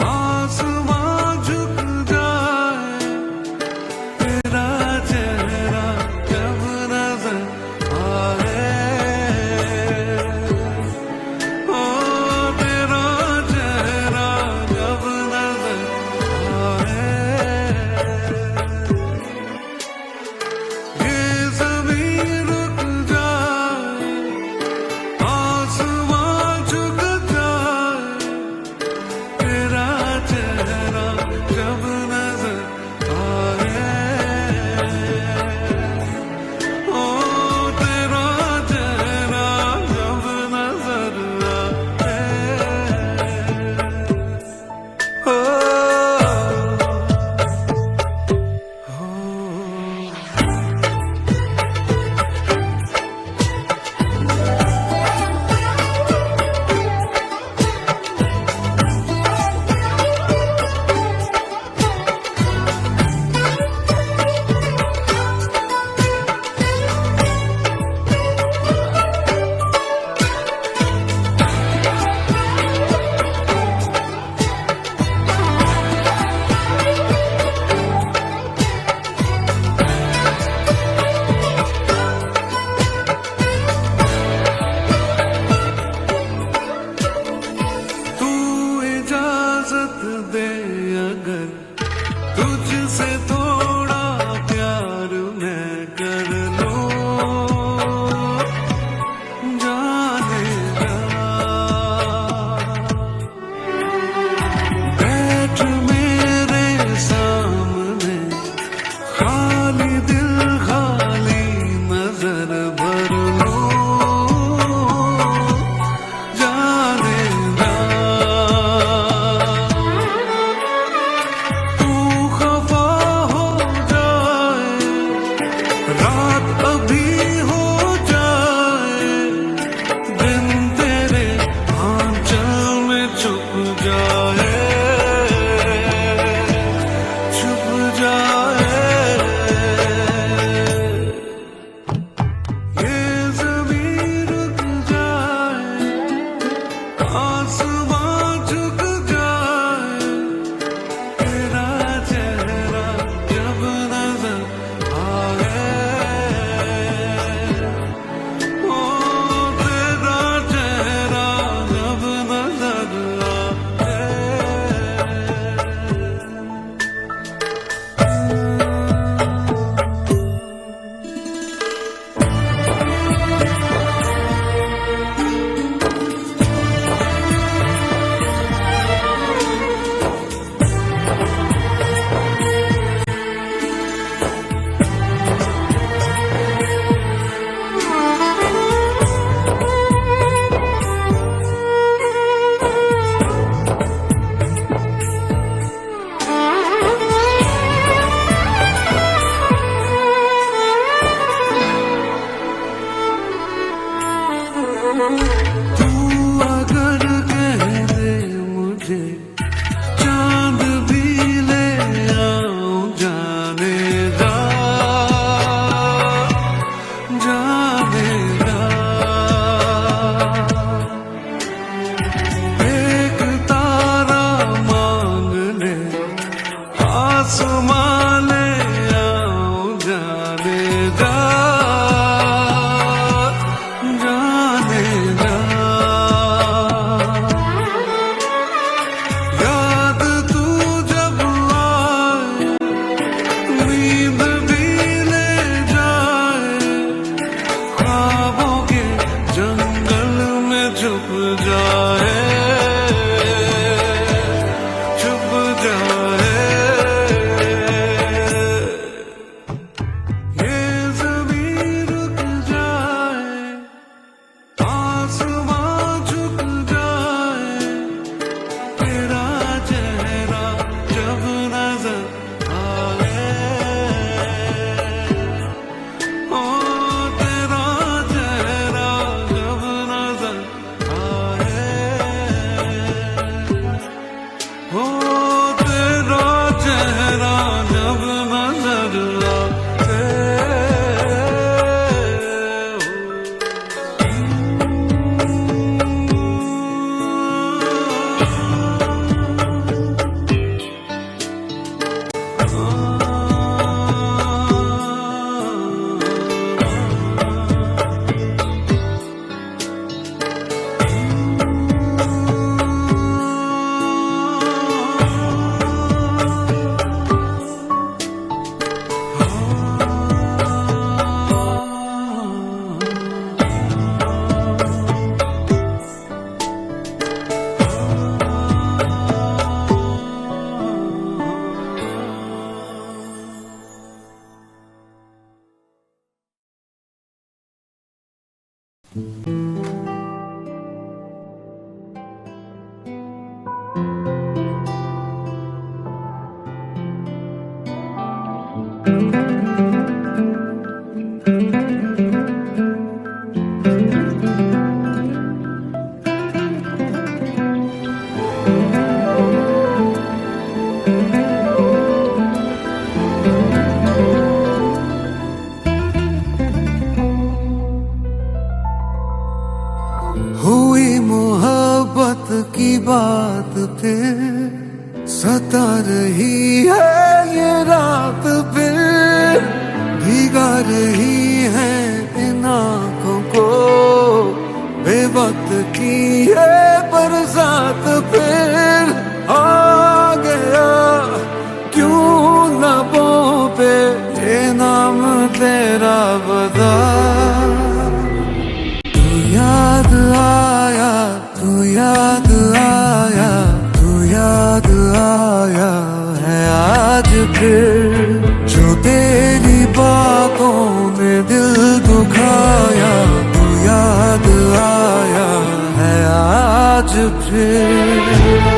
आसमां झुक जाए तेरा हुई मोहब्बत की बात फिर सता रही है ये रात फिर भीगा रही है इन आँखों को बेवक्त की है बरसात फिर आ गया क्यों लबों पे ये नाम तेरा बता याद आया तू याद आया तू याद आया है आज फिर जो तेरी बातों ने दिल दुखाया तू याद आया है आज फिर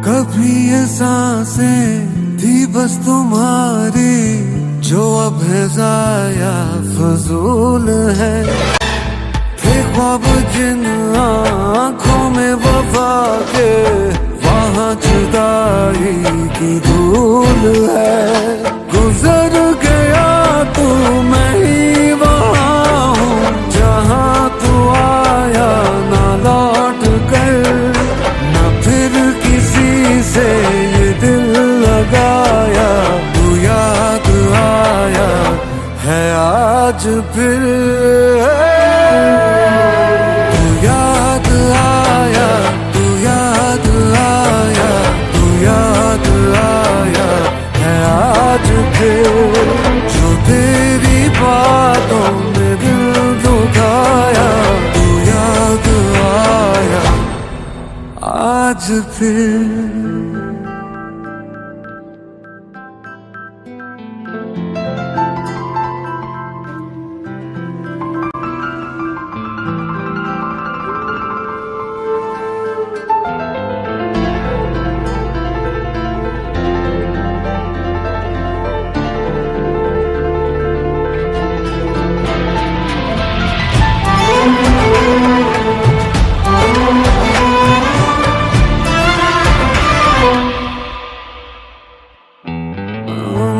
कभी ये सांसें थी बस तुम्हारी जो अब है जाया फजूल है थे ख्वाब जिन आँखों में वफा के वहाँ जुदाई की धूल है गुजर गया तू मैं ही वहाँ हूँ जहाँ तू आया ना लौट कर ना फिर से ये दिल लगाया तू याद आया है आज फिर तू याद आया तू याद आया तू याद आया है आज फिर जो तेरी बातों में दिल दुखाया तू याद आया आज फिर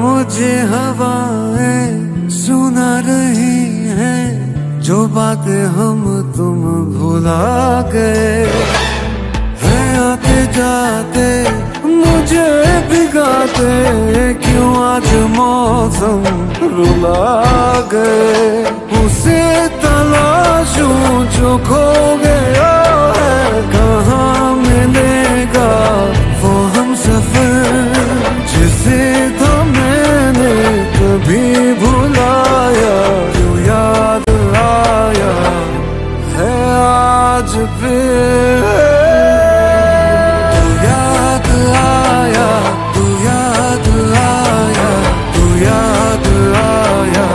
मुझे हवाएं सुना रही हैं जो बातें हम तुम भुला गए हैं आते जाते मुझे भिगाते क्यों आज मौसम रुला गए उसे तलाशूं जो खो गया है कहाँ मिलेगा वो हम सफर जिसे था मैंने कभी भुलाया जो याद आया है आज फिर तू याद आया तू याद आया तू याद आया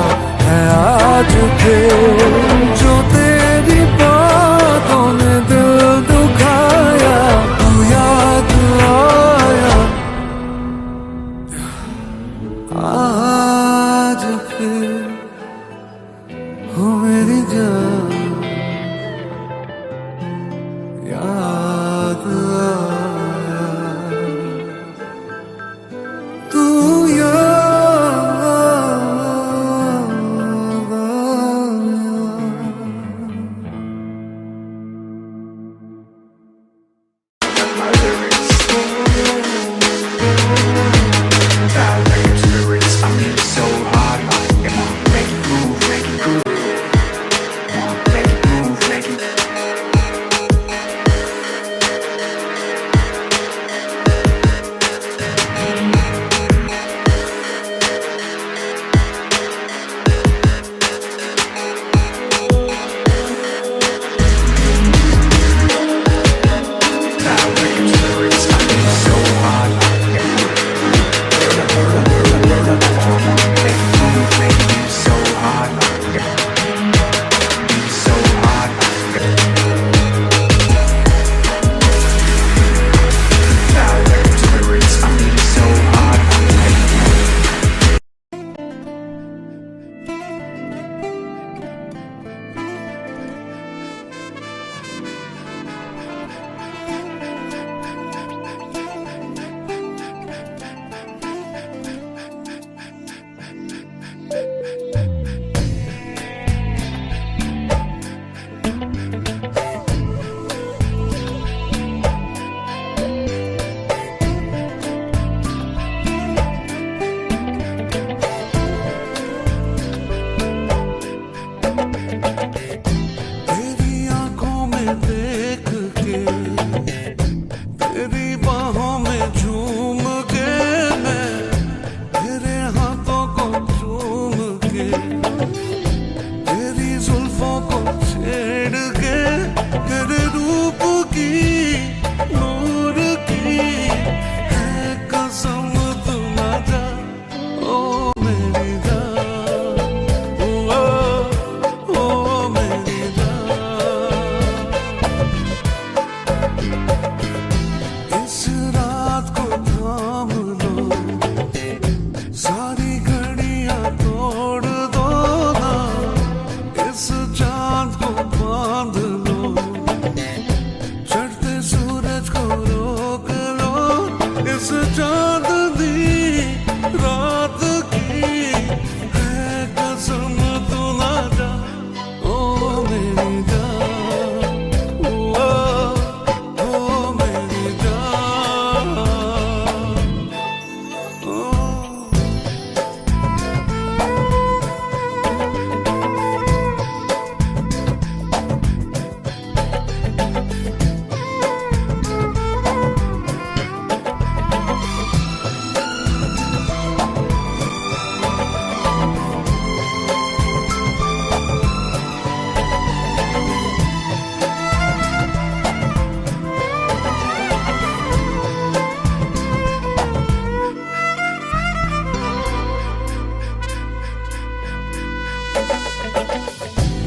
है आज फिर जो तेरी बात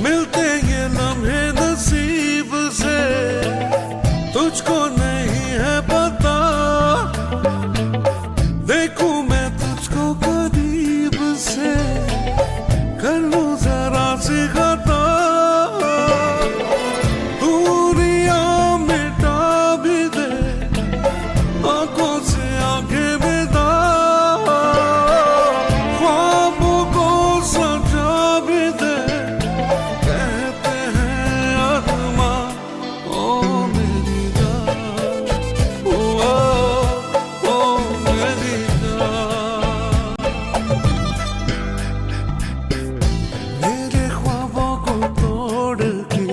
मिलते ये लम्हे नसीब से, तुझको नहीं है पता। देखूं मैं तुझको करीब से, कर लूं जरा सी खता। दूरियां मिटा भी दे, आंखों से आंखें मिला, ख्वाबों को सजा भी दे। कहते हैं अरमा ओ मेरी जान, ओ मेरी जान। मेरे ख्वाबों को तोड़ के,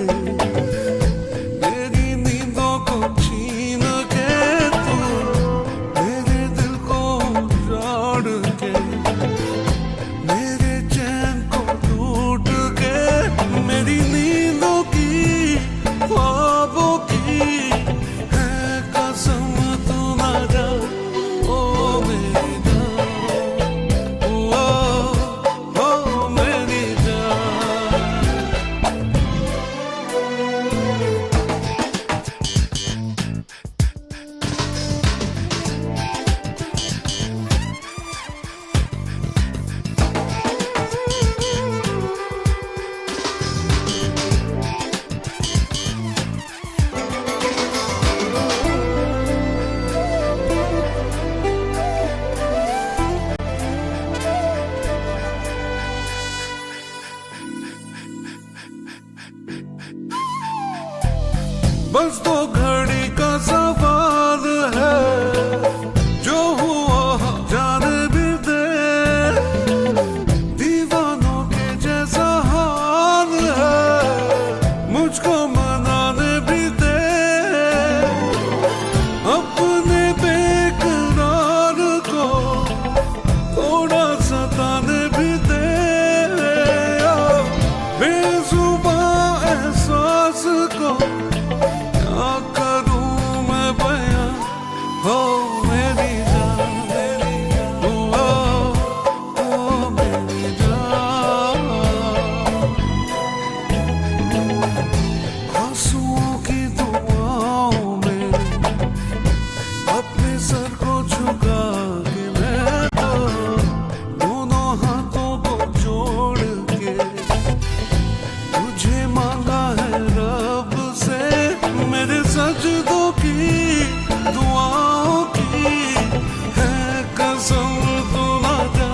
मेरी नींदों को छीन के, तू मेरे दिल को उजाड़ के, मेरे चैन को टूट के, मेरी नींदों की ख्वाबों की है कसम, तू ना जा ओ मेरी जान, ओ मेरी जान। बस तो घड़ी का सवाल है, जो हुआ जाने भी दे। दीवानों के जैसा हाल है, मुझको मनाने भी दे। अपने बेकरार को थोड़ा सताने भी दे। बेजुबान एहसास को क्या करूं मैं बयां, हो मेरी जान, ओ मेरी जान। आंसुओं की दुआओं में अपने सर को झुका के, मैं तो दोनों हाथों को जोड़ के तुझे मांगा है रब से। मेरे सजदों की दुआओं की है कसम, तू ना जा,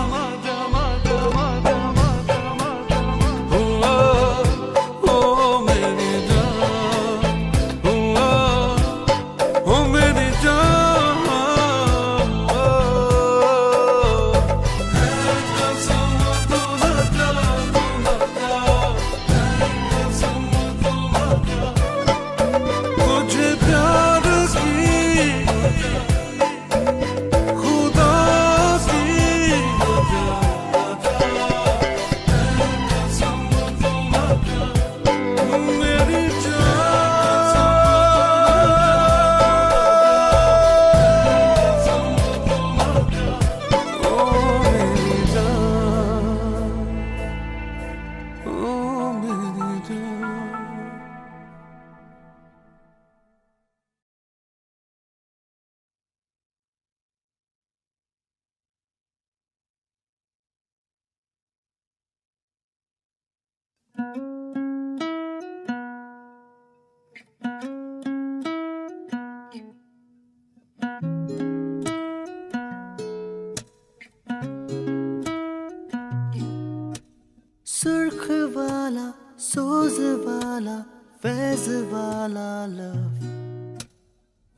ओ मेरी जान, ओ मेरी जान। है कसम, तू ना जा, है कसम, तू ना जा। तुझे प्यार की खुदा की कसम, तू ना जा, मेरी जान, ओ मेरी जान, ओ मेरी जान। सुर्ख वाला, सोज वाला, फैज वाला लव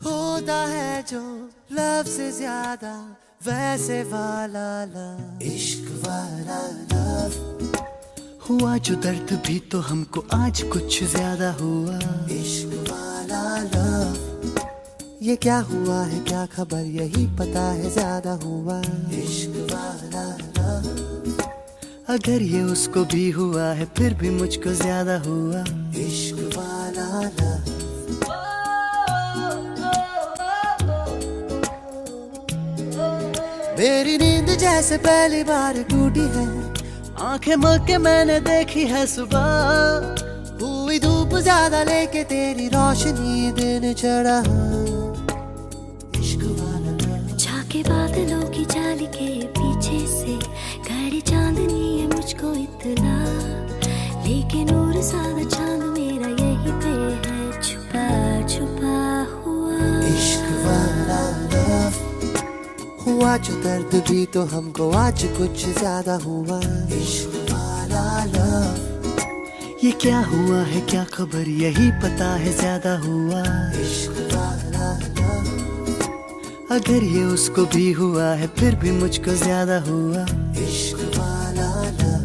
होता है जो लव से ज्यादा, वैसे वाला लव, इश्क वाला लव। हुआ जो दर्द भी तो हमको आज कुछ ज्यादा हुआ, इश्क वाला लव। ये क्या हुआ है क्या खबर, यही पता है ज्यादा हुआ, इश्क वाला लव। अगर ये उसको भी हुआ है फिर भी मुझको ज्यादा हुआ, इश्क वाला लव। मेरी नींद जैसे पहली बार टूटी है, आंखें मल के मैंने देखी है सुबह, हुई धूप ज्यादा लेके तेरी रोशनी दिन चढ़ा। इश्क वाला झाके बादलों की जाल के पीछे से गहरी चांदनी है मुझको इतना, लेकिन नूर सादा चांद मेरा यही पे है छुपा छुपा हुआ। इश्क वाला लव हुआ जो दर्द भी तो हमको आज कुछ ज्यादा हुआ। इश्क वाला लव ये क्या हुआ है क्या खबर यही पता है ज्यादा हुआ। इश्क वाला लव अगर ये उसको भी हुआ है फिर भी मुझको ज्यादा हुआ। इश्क वाला लव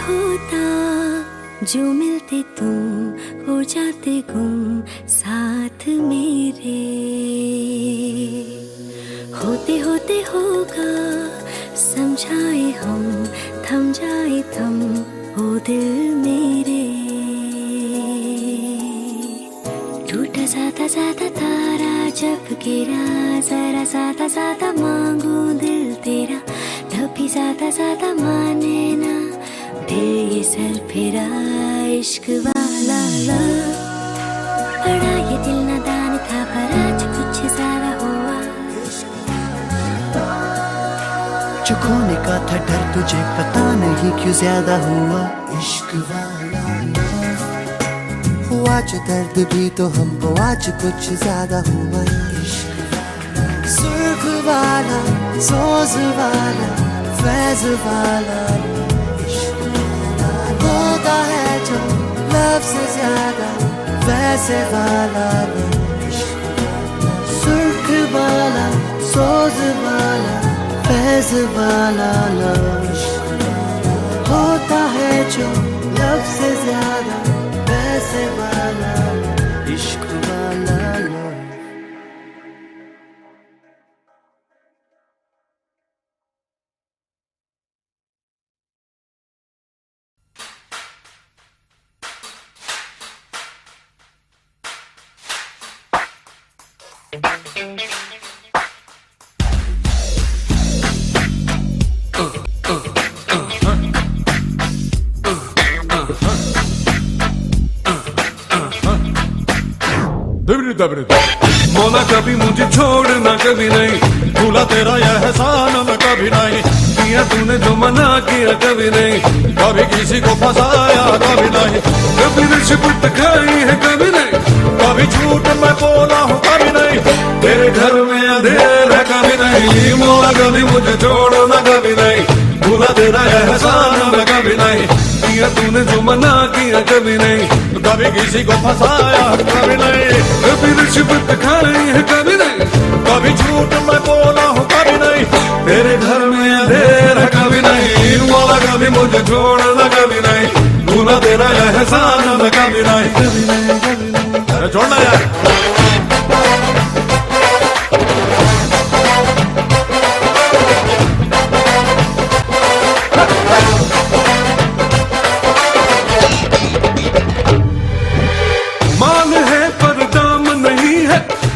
होता जो मिलते तुम हो जाते गुम साथ मेरे, होते होते होगा समझाए हम थम जाए थम ओ दिल मेरे। टूटा ज्यादा ज्यादा तारा जब गिरा जरा ज्यादा ज्यादा मांगू दिल तेरा, तभी ज्यादा ज्यादा माने ना दिल ये सर फिरा। इश्क वाला लव बड़ा ये दिल नादान था पर आज कुछ ज्यादा हुआ। जो खोने का था डर तुझे पता नहीं क्यों ज्यादा हुआ। इश्क वाला लव हुआ जो दर्द भी तो हमको आज कुछ ज्यादा हुआ। इश्क वाला सुर्ख वाला सोज वाला फैज वाला होता है जो लव से ज्यादा वैसे वाला। सुर्ख वाला सोज वाला फैज वाला होता है जो लव से ज्यादा वैसे वाला। इश्क वाला मौला कभी मुझे छोड़ना कभी नहीं, भूला तेरा यह एहसान मैं कभी नहीं, किया तूने जो मना किया कभी नहीं, कभी किसी को फंसाया कभी नहीं, कभी रिश्वत खाई है कभी नहीं, कभी झूठ मैं बोला हूँ कभी नहीं, तेरे घर में अंधेर है कभी नहीं। मौला कभी मुझे छोड़ना कभी नहीं, भूला तेरा यह एहसान मैं कभी नहीं, किया तूने जो मना किया कभी नहीं, कभी किसी को फंसाया कभी नहीं, कभी रिश्वत खाई है कभी नहीं, कभी झूठ मैं बोला हूँ कभी नहीं, तेरे घर में अंधेर है कभी नहीं। मौला कभी मुझे छोड़ना कभी नहीं, भूला तेरा एहसान मैं कभी नहीं, कभी नहीं, कभी नहीं। छोड़ना यार।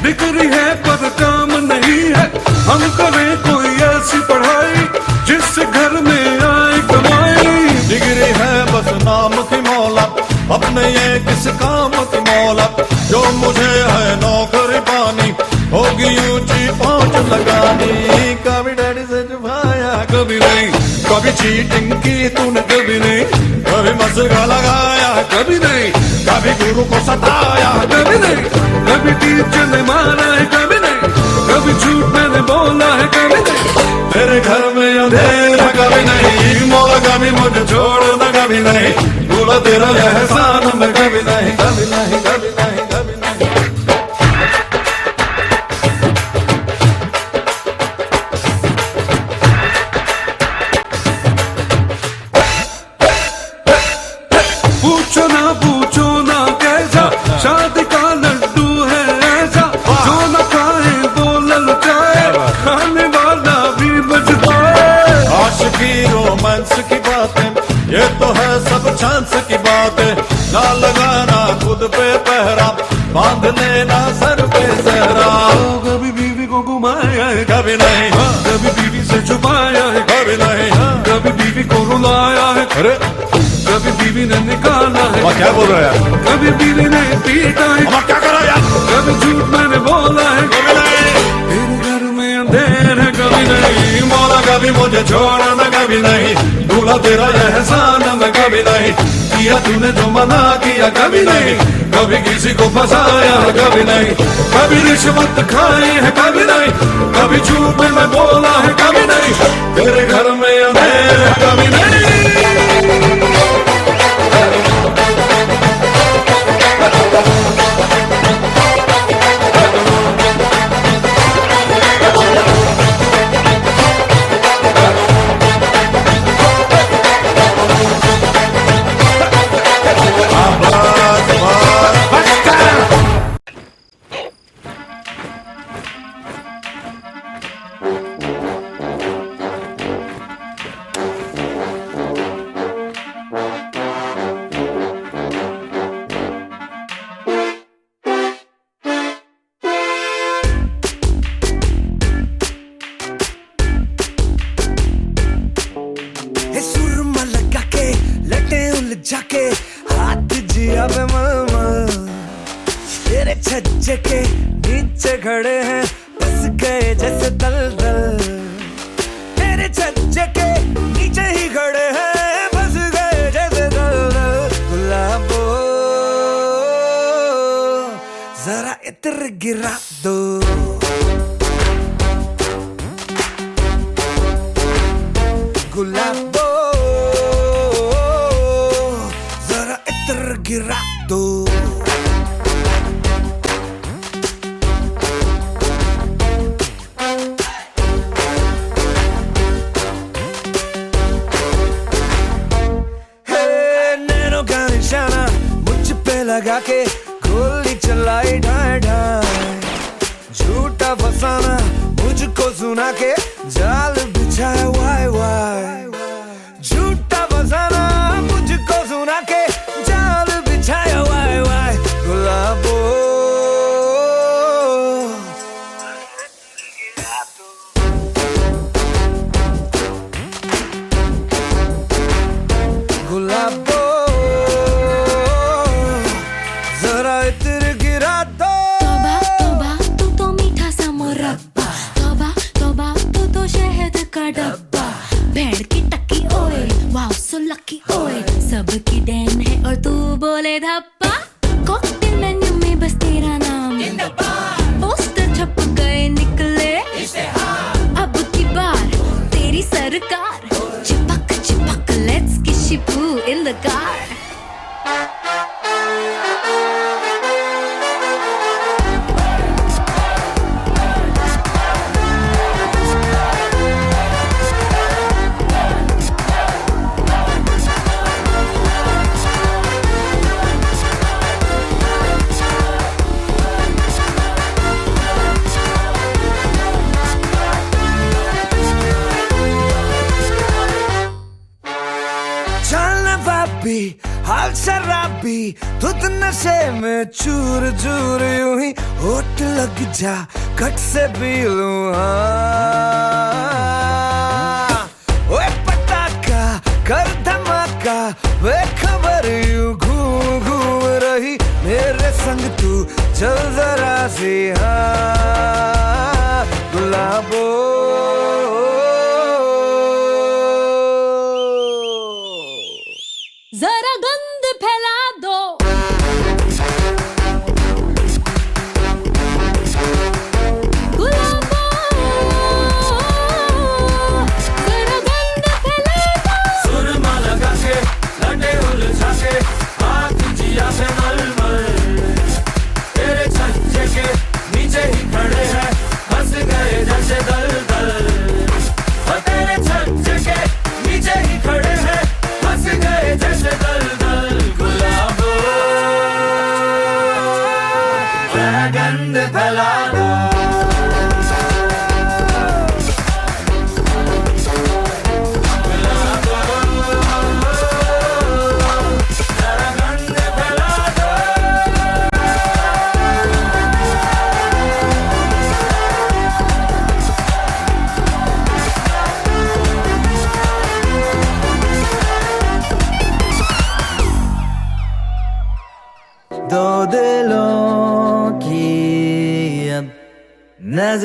डिग्री है पर काम नहीं है, हम करें कोई ऐसी पढ़ाई जिससे घर में आए कमाई। डिग्री है बस नाम की मौला, अपने ये किस काम की मौला, जो मुझे है नौकरी पानी होगी ऊंची पहुंच लगानी। कभी डैडी से छुपाया कभी नहीं, कभी चीटिंग की तूने कभी नहीं, कभी मसगा लगाया कभी नहीं, कभी गुरु को सताया कभी नहीं, कभी टीचर ने मारा है कभी नहीं, कभी झूठ मैंने बोला है कभी नहीं, तेरे घर में अंधेरा कभी नहीं। मौला कभी मुझे छोड़ना कभी नहीं, भूला तेरा एहसान मैं कभी नहीं, कभी नहीं, कभी नहीं, कभी नहीं। कभी बीवी से छुपाया है कभी नहीं, कभी बीवी को रुलाया है, अरे कभी बीवी ने निकाला है, क्या बोल रहा है यार? कभी बीवी ने पीटा है, क्या करा यार? कभी झूठ मैंने बोला है, कभी नहीं। तेरे घर में अंधेर है कभी नहीं, मौला कभी मुझे छोड़ा न कभी नहीं, भूला तेरा यह एहसान मैं कभी नहीं, किया तूने जो मना किया कभी नहीं, कभी किसी को फंसाया कभी नहीं, कभी रिश्वत खाई है कभी नहीं, कभी झूठ में मैं बोला है कभी नहीं, तेरे घर में अंधेर है कभी नहीं। सुरमा लगा के लटे उलझा के हाथ जिया पे मलमल, तेरे छज्जे के नीचे खड़े हैं बस गए जैसे दलदल, तेरे छज्जे के नीचे ही खड़े हैं बस गए जैसे दलदल। गुलाबो जरा इत्र गिरा दो, गुलाबो जरा इत्र गिरा दो। नैनों का निशाना मुझ पे लगा के गोली चलाई ढाई ढाई, झूठा फसाना मुझको सुना के जाल बिछाया वाई वाई, झूठा फसाना मुझको सुना के जाल बिछाया वाई वाई। गुलाबो गुलाबो जरा इत्र गिरा दो। तौबा तौबा तू तो मीठा सा मुरब्बा, तौबा तौबा तू तो शहद का डब्बा, भेड़ की टक्की ओए वाओ सो लकी ओए, सबकी डैन है और तू बोले धप्पा, कॉकटेल मेन्यू में बस तेरा नाम, पोस्टर छप गए निकले अब की बार तेरी सरकार, चिपक चिपक लेट्स किस शिपू इन द कार। चलना भाभी हाल शराबी खुद नशे में चूर चूर यूं ही होठ लग जा कट से पी लूं। ओए पटाखा कर धमाका वे खबर यूं घूम घूम रही मेरे संग तू चल जरा सी हाँ गुलाबो जरा गंध फैला दो। गुलाबो जरा गंध फैला दो। सुरमा लगा के लटे उलझा के हाथ जिया से मलमल, तेरे छज्जे के नीचे ही खड़े हैं फंस गए जैसे दलदल, और तेरे छज्जे के नीचे ही खड़े हैं फंस गए जैसे दलदल।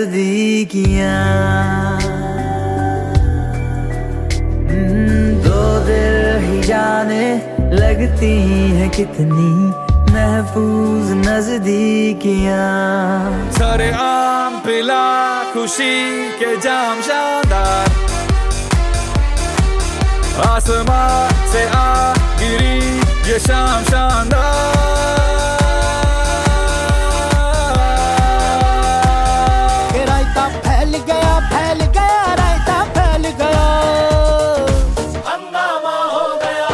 नजदीकियां। दो दिल ही जाने लगती हैं कितनी महफूज नजदीकियां। सारे आम पिला खुशी के जाम शानदार, आसमां से आ गिरी ये शाम शानदार। रायता फैल गया रायता फैल गया। हंगामा हो गया।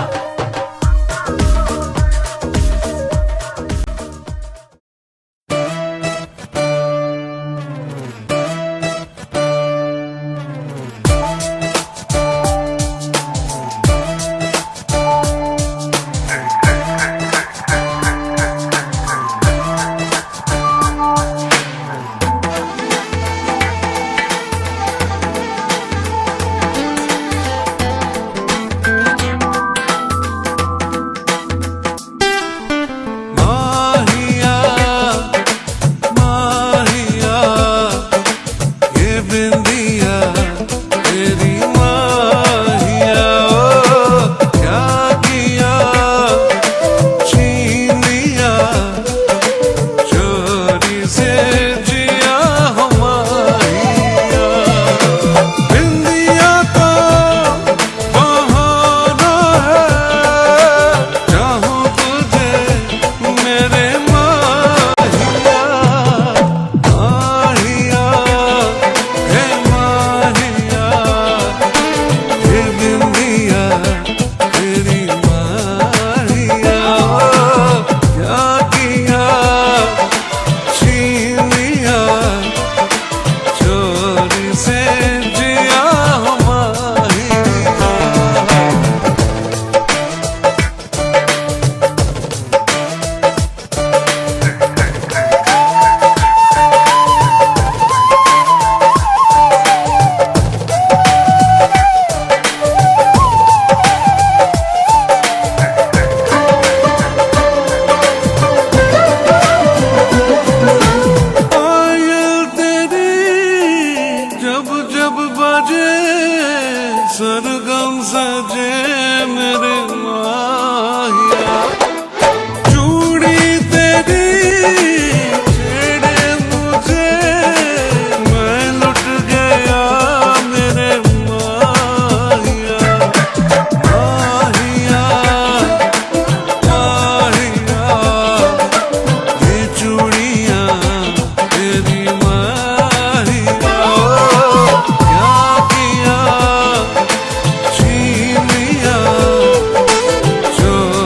सरगम सजे मेरे माहिया, चूड़ी तेरी छेड़े मुझे, मैं लुट गया मेरे माहिया। माहिया माहिया ये चूड़ियां तेरी माहिया। क्या किया छीन लिया चोरी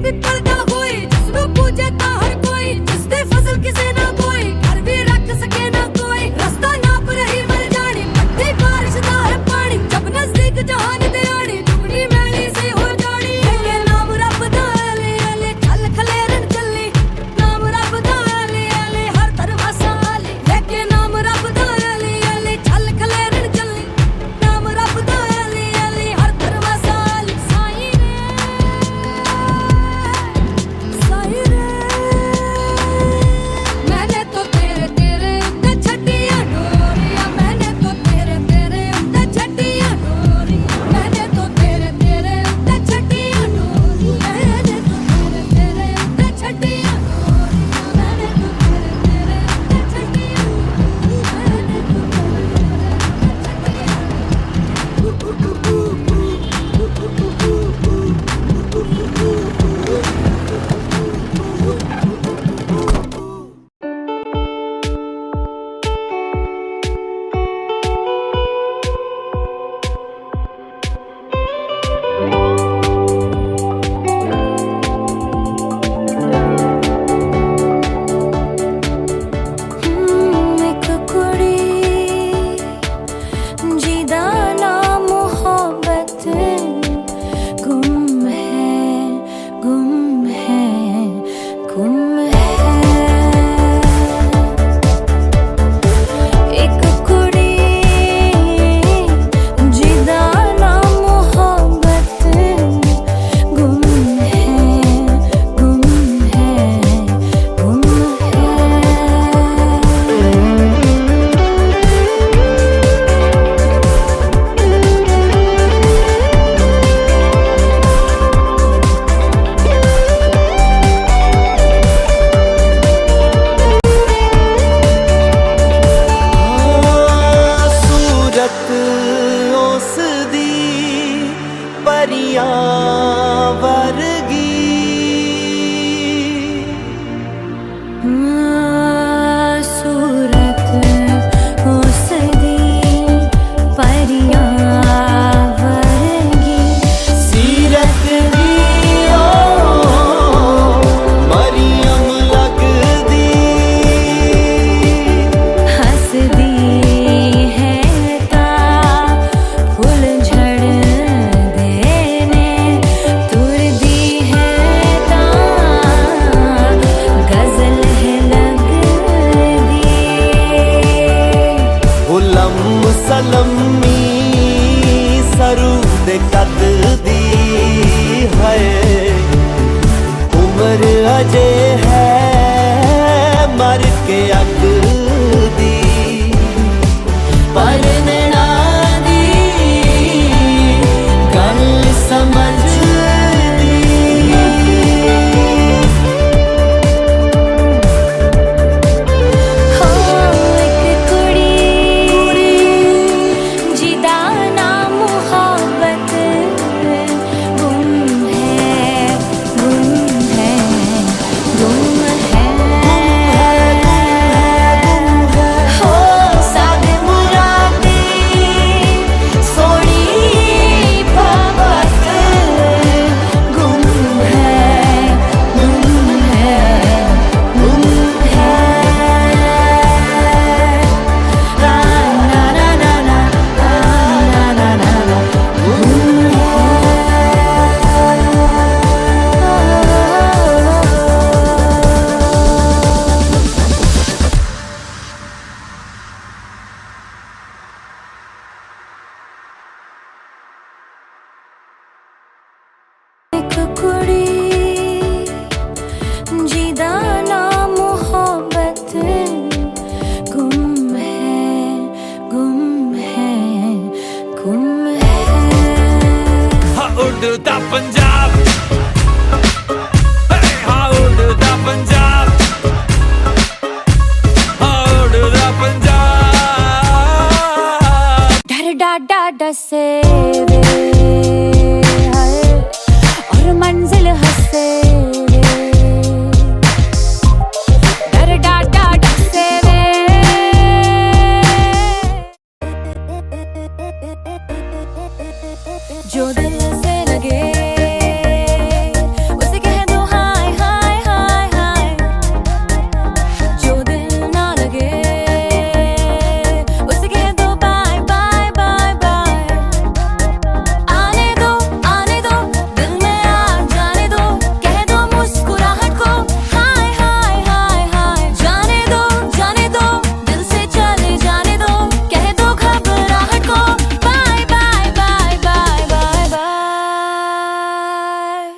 भी पड़ता होए जिसਨੂੰ पूजे ਤਾਂ हर कोई जिसते फसल किसे ना बोए घर भी रख सके ना कोई रास्ता नाप रही मर जानी पत्ती बारिश दा है पानी जब नजदीक जहान दे आनी टुकड़ी मैली से हो जानी ये नाम रब दा ले ले चल खलेरन चली नाम रब दा ले ले हर दरवाजा ले लेके नाम रब दा ले ले चल खलेरन चली नाम रब दा ले ले हर दरवाजा ले साईं रे मैंने तो तेरे तेरे उत्ते छड्डियां डोरियां मैंने तो तेरे तेरे उत्ते छड्डियां डोरियां मैंने तो तेरे तेरे उत्ते छड्डियां डोरियां मैंने तो तेरे तेरे उत्ते छड्डियां डोरियां मैंने तो तेरे तेरे उत्ते छड्डियां मैंने तो एक कुड़ी जिदा ना मोहब्बत गुम है गुम है गुम है एक कुड़ी जिदा ना मोहब्बत गुम है गुम है गुम है सूरत उस दी परियां वर्गी सूरत उस दी परियां वर्गी सीरत दी ओ मरियम लगदी हसदी है ता फुल झड़ देने तुरदी है ता गजल है लगदी गुलम सलमी सरूद कद दी है उम्र अजे है मर के अग दी पर नैना दी गल समझ दी हो एक कुड़ी जिदा ना मोहब्बत गुम है गुम है गुम है हो साद मुरादी सोनी बाबत गुम है गुम है गुम है ला ला ला ला ला ला ला ला एक कुड़ी जिदा ना मोहब्बत गुम है गुम है गुम है हाँ उड़ता पंजाब हाँ उड़ता पंजाब हाँ उड़ता पंजाब डर डाडा डसे वे हाय और मंजिल हंसे वे डर डाडा डसे वे जो दिल से लगे उसे कह दो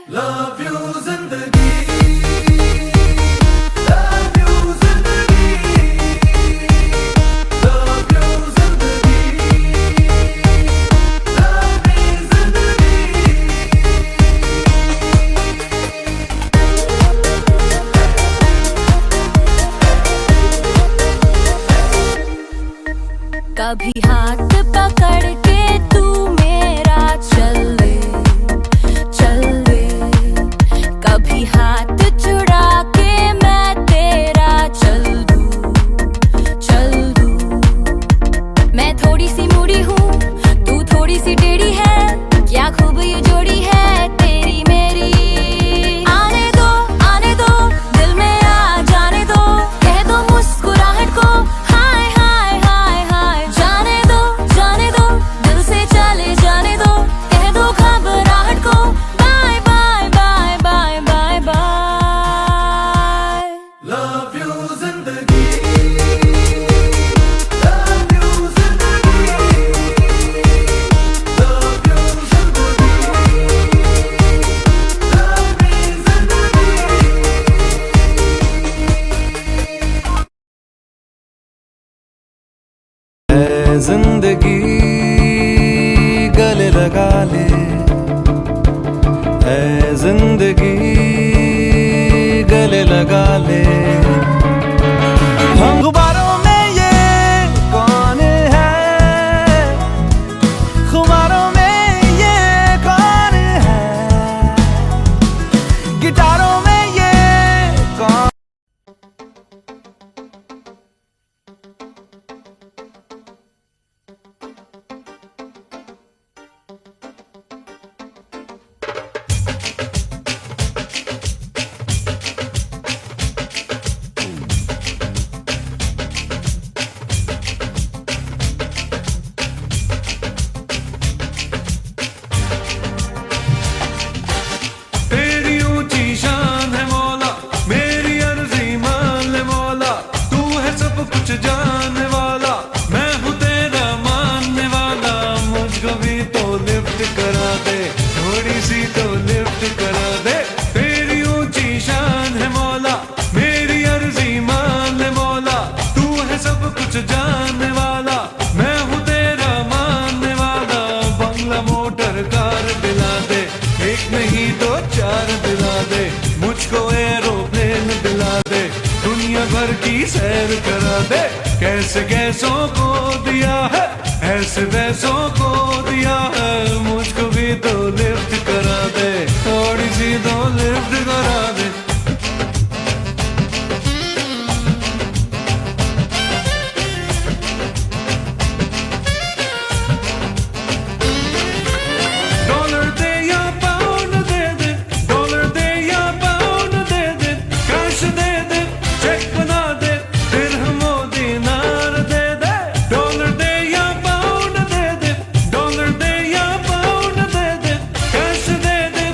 Love you जिंदगी, love you जिंदगी, love you जिंदगी, love me जिंदगी। कभी हाथ पकड़ के तू मेरा चल दे, चल दे। कभी हाथ छुड़ा के मैं तेरा चल दूं, चल दूं। मैं थोड़ी सी मूडी हूँ, तू थोड़ी सी टेढ़ी है, क्या खूब ये जोड़ी है तेरी मेरी। आने दो दिल में आ जाने दो, कह दो मुस्कुराहट को हाय हाय हाय हाय। जाने दो दिल से चले जाने दो, कह दो घबराहट को bye bye bye bye bye bye. Love you जिंदगी, love you जिंदगी, love you जिंदगी, love me जिंदगी। है जिंदगी गले लगा ले, है जिंदगी गले लगा ले। हम गुब्बारों में ये कौन है, खुमारों में ये कौन है, गिटारों में ये कौन। तेरी ऊंची शान है मौला, मेरी अर्जी मान ले मौला। तू है सब कुछ जानने वाला, मैं हूँ तेरा मानने वाला। मुझको भी तो लिफ्ट करा दे, थोड़ी सी तो लिफ्ट करा दे। तेरी ऊंची शान है मौला, मेरी अर्जी मान ले मौला। तू है सब कुछ जानने वाला, मैं हूँ तेरा मानने वाला। बंगला मोटर कार दिला दे, एक नहीं तो चार दिला दे। मुझको एरोप्लेन दिला दे, दुनिया भर की सैर करा दे। कैसे कैसों को दिया है, ऐसे वैसों को दिया है। मुझको भी तो लिफ्ट करा दे, थोड़ी सी तो लिफ्ट करा दे। डॉलर दे या पाउंड दे दे, डॉलर दे या पाउंड दे दे। कैश दे दे, चेक बना दे, दिरहम दिनार दे दे। डॉलर दे या पाउंड दे दे, डॉलर दे या पाउंड दे दे। कैश दे दे,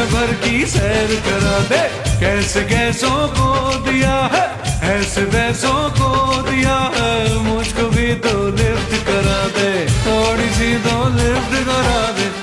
घर की सैर करा दे। कैसे कैसों को दिया है, ऐसे वैसों को दिया है, मुझको भी तो लिफ्ट करा दे, थोड़ी सी तो लिफ्ट करा दे।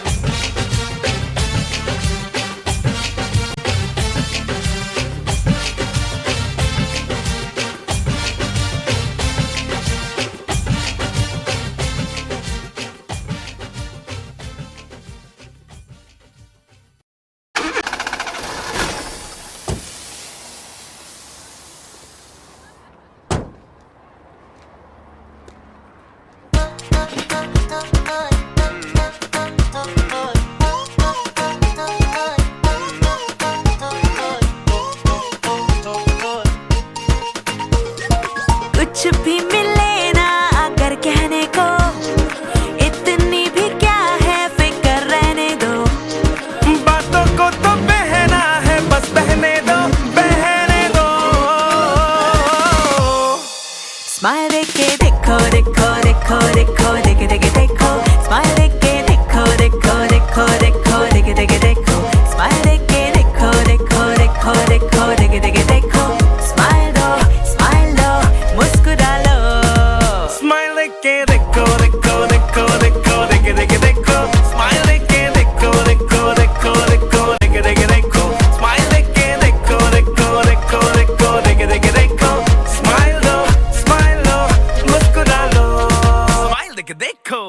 कुछ भी मिले ना अगर कहने को, इतनी भी क्या है फिक्र रहने दो। बातों को तो बहना है, बस बहने दो, बहने दो। स्माइल देके देखो देखो देखो देखो देखे देखे देखो, स्माइल देके देखो देखो देखो देखो देखे देखे देखो, स्माइल देके देखो देखो देखो देखो देखे देखे देखो। स्माइल दो मुस्कुरा लो। स्माइल देके देखो देखो देखो देखो देखे देखे देखो, स्माइल देके देखो देखो देखो देखो देखे देखे देखो, स्माइल देके देखो देखो देखो देखो देखे देखे देखो। स्माइल दो मुस्कुरा लो। स्माइल देके देखो।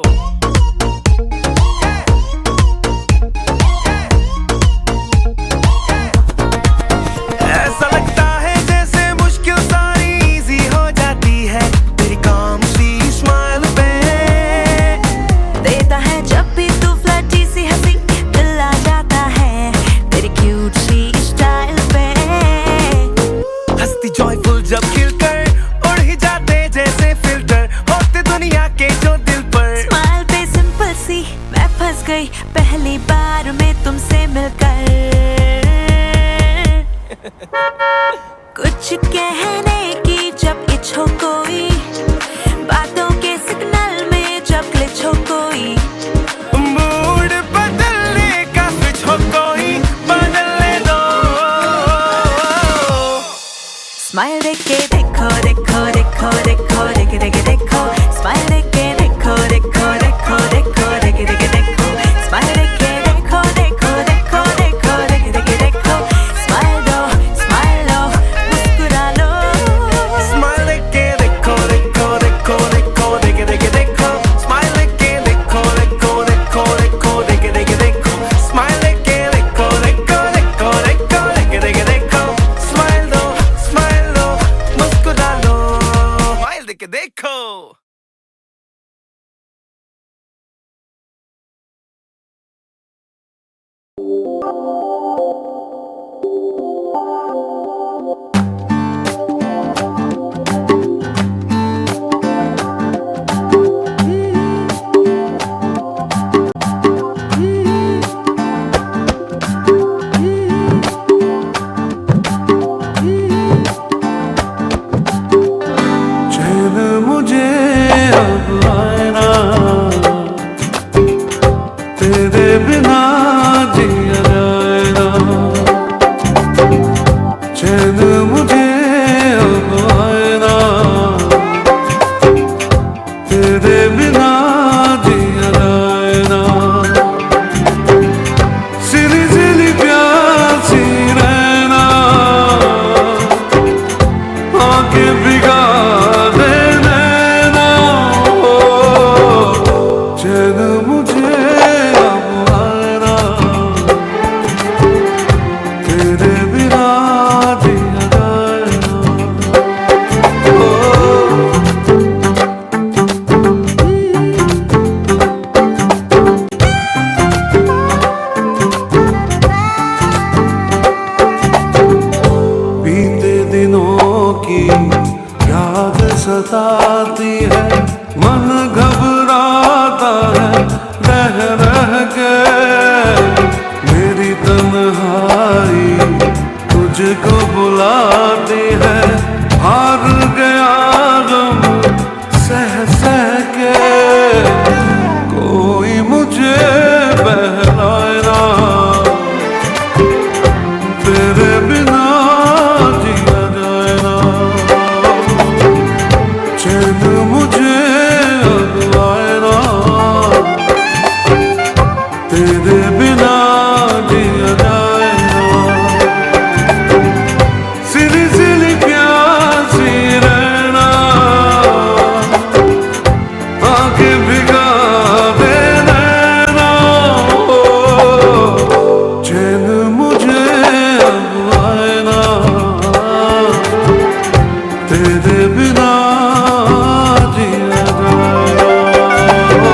ऐसा लगता है जैसे मुश्किल सारी इजी हो जाती है तेरी काम सी स्माइल पे। देता है जब भी तू फ्लर्टी सी हंसी, दिल आ जाता है तेरी क्यूट सी स्टाइल पे। हंसती जॉयफुल जब खिलकर उड़ ही जाते जैसे फिल्टर होते दुनिया के जो दिल पर। स्माइल पे सिंपल सी मैं फंस गई पहली बार में तुमसे मिलकर। कुछ कहने की जब इच्छा हो कोई, बातों के सिग्नल में जब ग्लिच हो कोई, मूड बदलने का स्विच हो कोई, बदलने दो। स्माइल देके देखो देखो देखो देखो देखे देखे देखो, स्माइल देके देखो देखो देखो देखो देखे देखे देखो, स्माइल देके देखो देखो देखो देखो देखे देखे देखो। स्माइल दो मुस्कुरा लो। स्माइल देके देखो देखो देखो देखो देखे देखे देखो, स्माइल देके देखो देखो देखो देखो देखे देखे देखो, स्माइल देके देखो देखो देखो देखो देखे देखे देखो। स्माइल दो मुस्कुरा लो। स्माइल देके देखो। चैन मुझे अब आए ना, तेरे बिना जिया जाए ना। बिना जिया जाए ना। सिली सिली प्यासी रहना, आंखें भिगा दे नैना। चैन मुझे अब आए ना, तेरे बिना जिया जाए ना।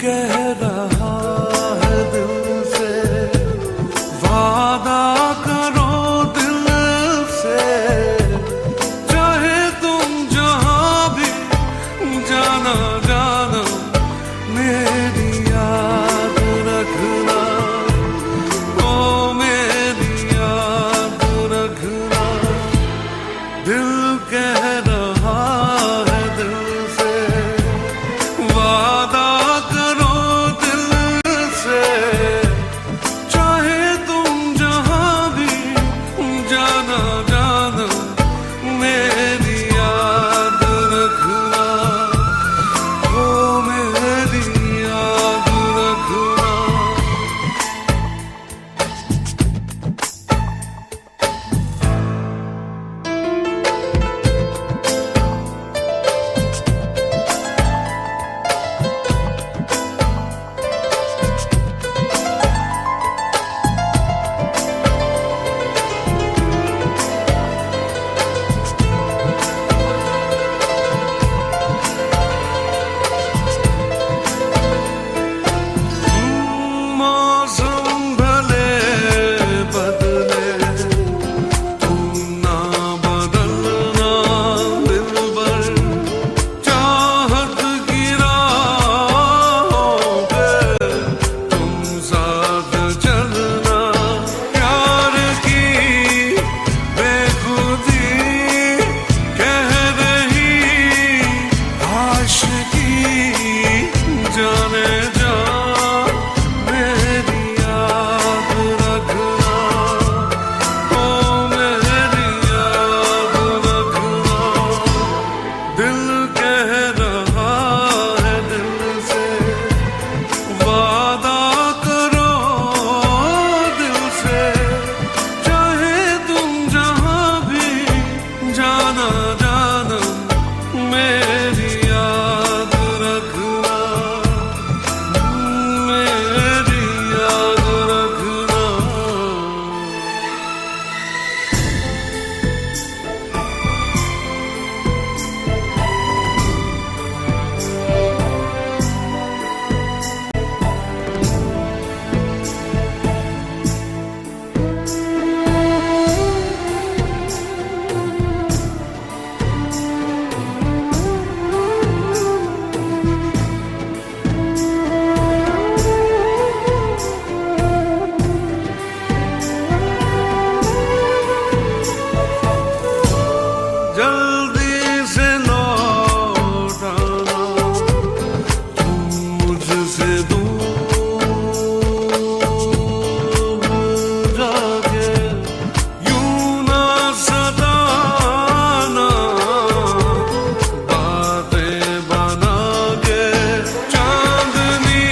कह रहा है दिल से वादा करो दिल से चाहे तुम जहां भी जाना जाना मेरी याद रखना ओ मेरी याद रखना दिल कह रहा है दिल से वादा करो दिल से चाहे तुम जहां भी जाना जाना मेरी याद रखना ओ मेरी याद रखना मौसम भले बदले तुम ना बदलना दिलबर चाहत की राहों पे तुम साथ चलना प्यार की बेखुदी कह रही आशिकी जाने जा मेरी याद रखना ओ मेरी याद रखना दिल कह रहा है दिल से वादा करो दिल से चाहे तुम जहां भी जाना जाना मेरी याद रखना मेरी याद रखना जल्दी से लौट आना तुम मुझसे दूर जाके यूं ना सताना बातें बना के चांदनी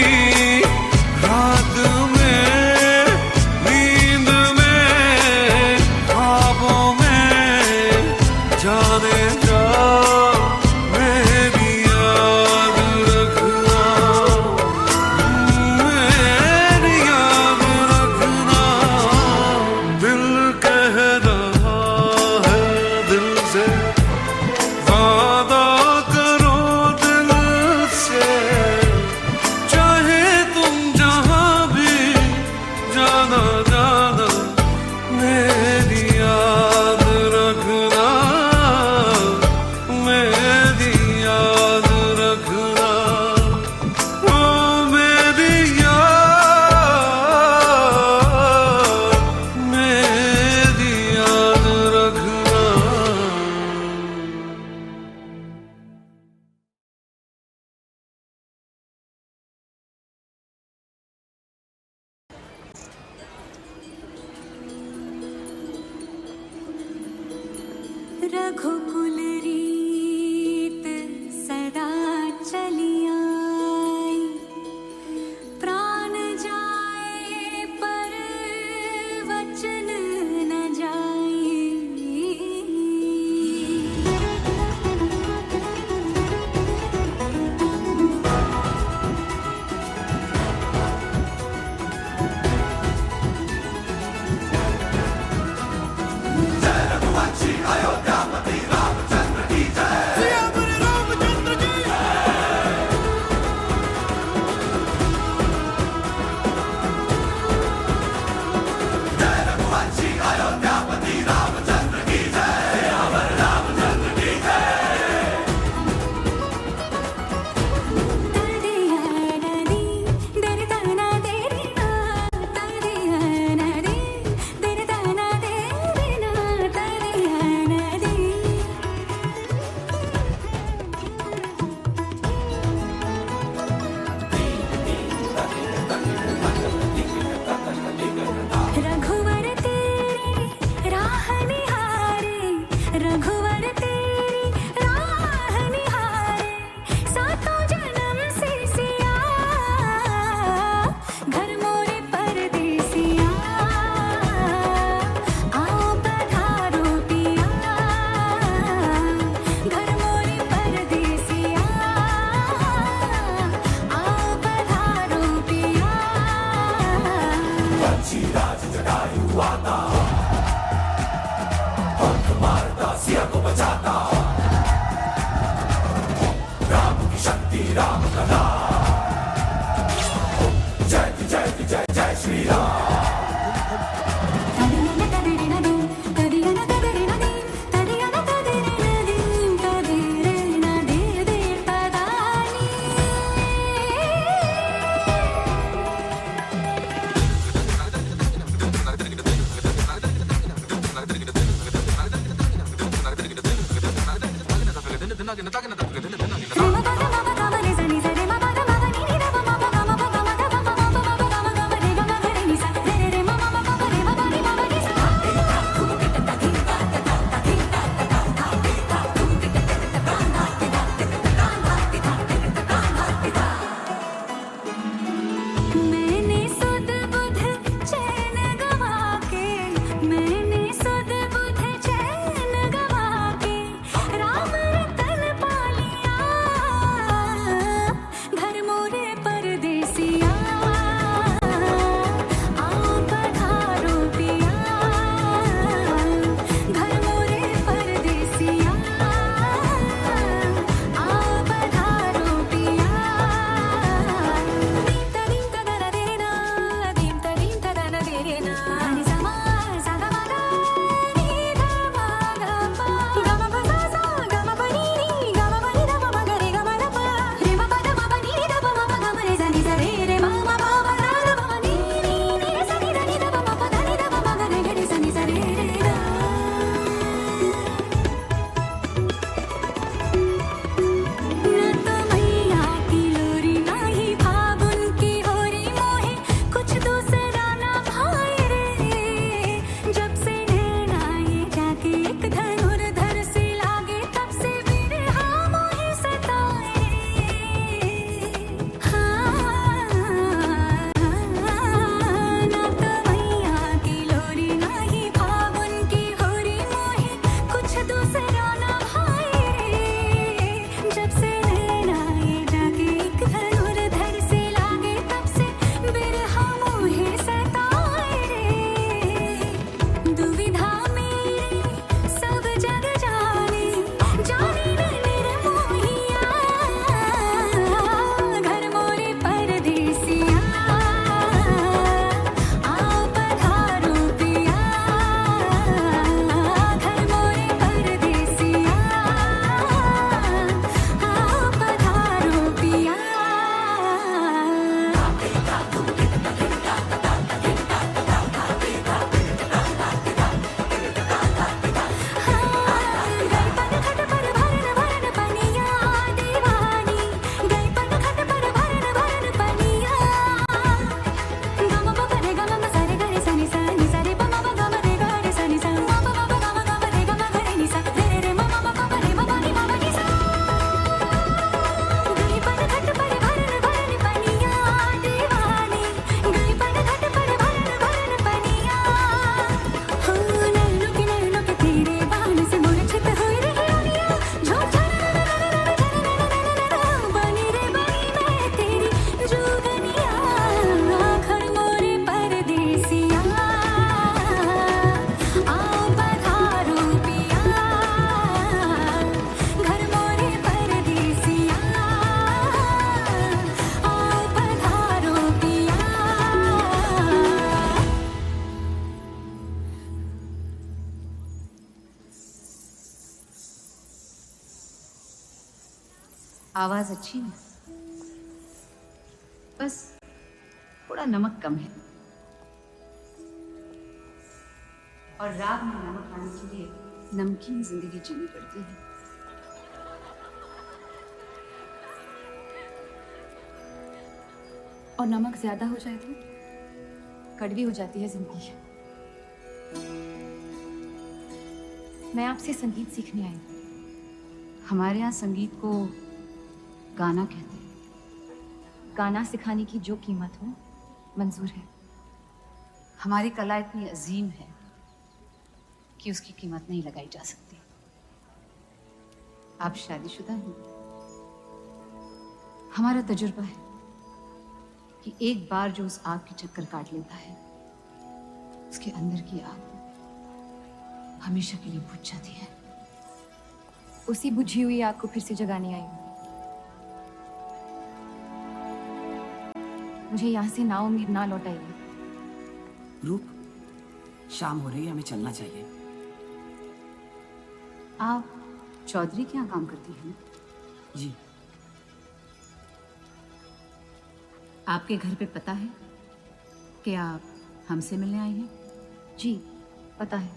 रात में नींद में ख्वाबों में जाने जा मेरी याद रखना मेरी याद रखना दिल कह रहा है दिल से वादा करो दिल से चाहे तुम जहां भी जाना जाना मेरी याद रखना मेरी याद रखना ओ मेरी याद रखना रघुकुल रीत सदा चली आई प्राण जाए पर वचन न जाए Raghuvanshi Ayodhya Pati Ram Ram का नाम, जय जय जय जय श्री राम। आवाज अच्छी है, बस थोड़ा नमक कम है। और राग में नमक आने के लिए नमकीन जिंदगी जीनी पड़ती है। और नमक ज्यादा हो जाए तो कड़वी हो जाती है जिंदगी। मैं आपसे संगीत सीखने आई हूँ। हमारे यहाँ संगीत को गाना कहते हैं। गाना सिखाने की जो कीमत हो मंजूर है। हमारी कला इतनी अजीम है कि उसकी कीमत नहीं लगाई जा सकती। आप शादीशुदा हैं। हमारा तजुर्बा है कि एक बार जो उस आग की चक्कर काट लेता है, उसके अंदर की आग हमेशा के लिए बुझ जाती है। उसी बुझी हुई आग को फिर से जगाने आई हूँ। मुझे यहाँ से नाउम्मीद ना लौटाइए। रूप, शाम हो रही है, हमें चलना चाहिए। आप चौधरी के यहाँ काम करती हैं? जी। आपके घर पे पता है कि आप हमसे मिलने आई हैं? जी पता है।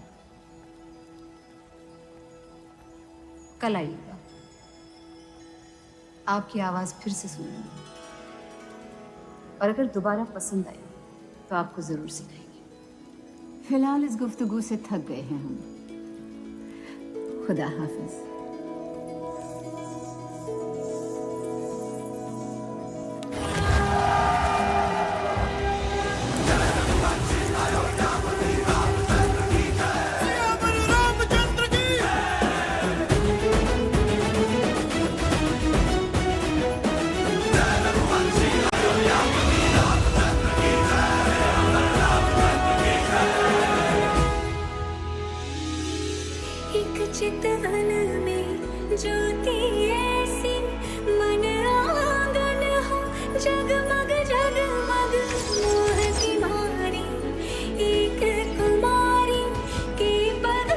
कल आइएगा, आपकी आवाज फिर से सुनेंगे और अगर दोबारा पसंद आई तो आपको जरूर सिखाएंगे। फिलहाल इस गुफ्तगू से थक गए हैं हम। खुदा हाफिज। एक चितवन में ज्योति ऐसी, मन आंगन हो जगमग जगमग, मोह की मारी एक कुमारी के पग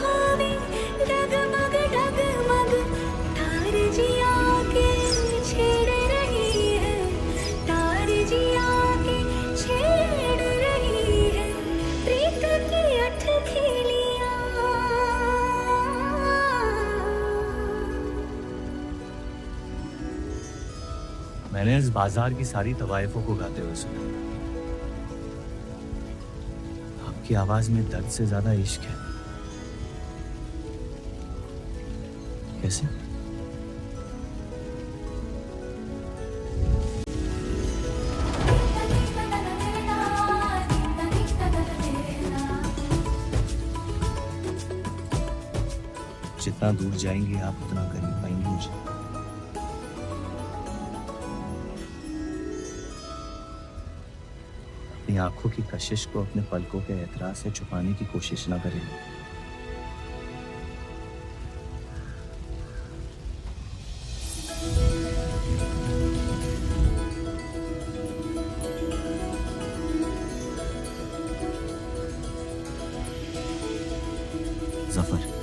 हवे डगमग डगमग, तार जिया के छेड़ रही है, तार जिया के छेड़ रही है, प्रीत की अठ खेलियां। मैंने इस बाजार की सारी तवाइफों को गाते हुए सुना। आपकी आवाज में दर्द से ज्यादा इश्क है। कैसे? जितना दूर जाएंगे आप उतना करीब पाएंगे मुझे। अपनी आंखों की कशिश को अपने पलकों के एतराज से छुपाने की कोशिश ना करें। जफर,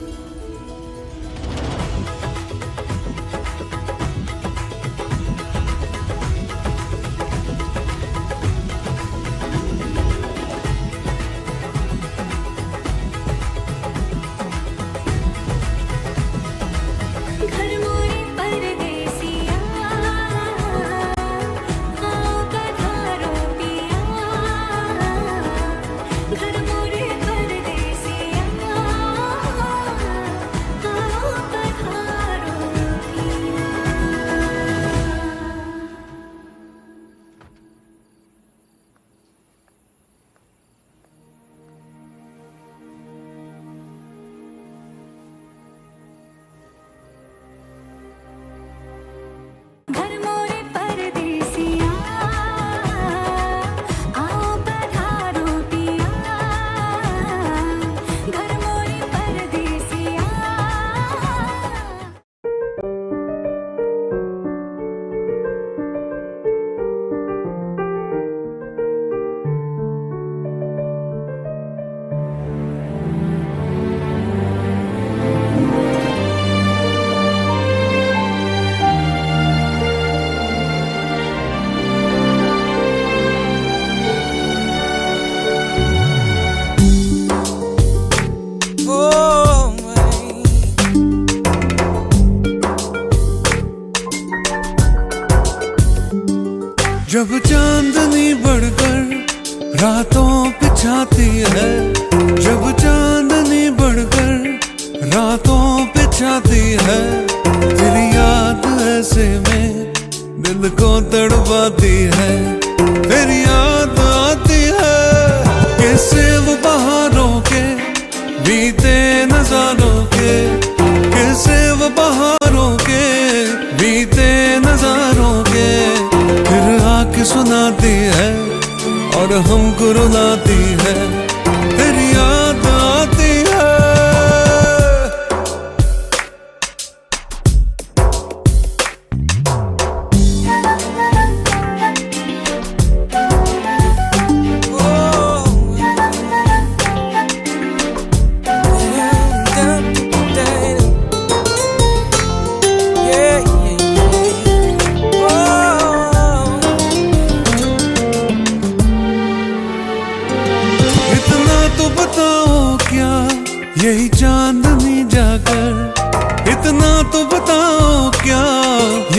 घर मोरे परदेसिया, आओ पधारो पिया, घर मोरे परदेसिया, आओ पधारो पिया। घर मोरे परदेसिया, आओ पधारो पिया, घर मोरे परदेसिया। जब चांदनी बढ़कर रातों पे छाती है, जब चांदनी बढ़कर रातों पे छाती है, तेरी याद ऐसे में दिल को तड़पाती है, तेरी याद आती है। कैसे वो बहारों के बीते नजारों के, कैसे वो बहारों के बीते नजारों के, फिर आके सुनाती है और हमको रुलाती है, तेरी याद आती है।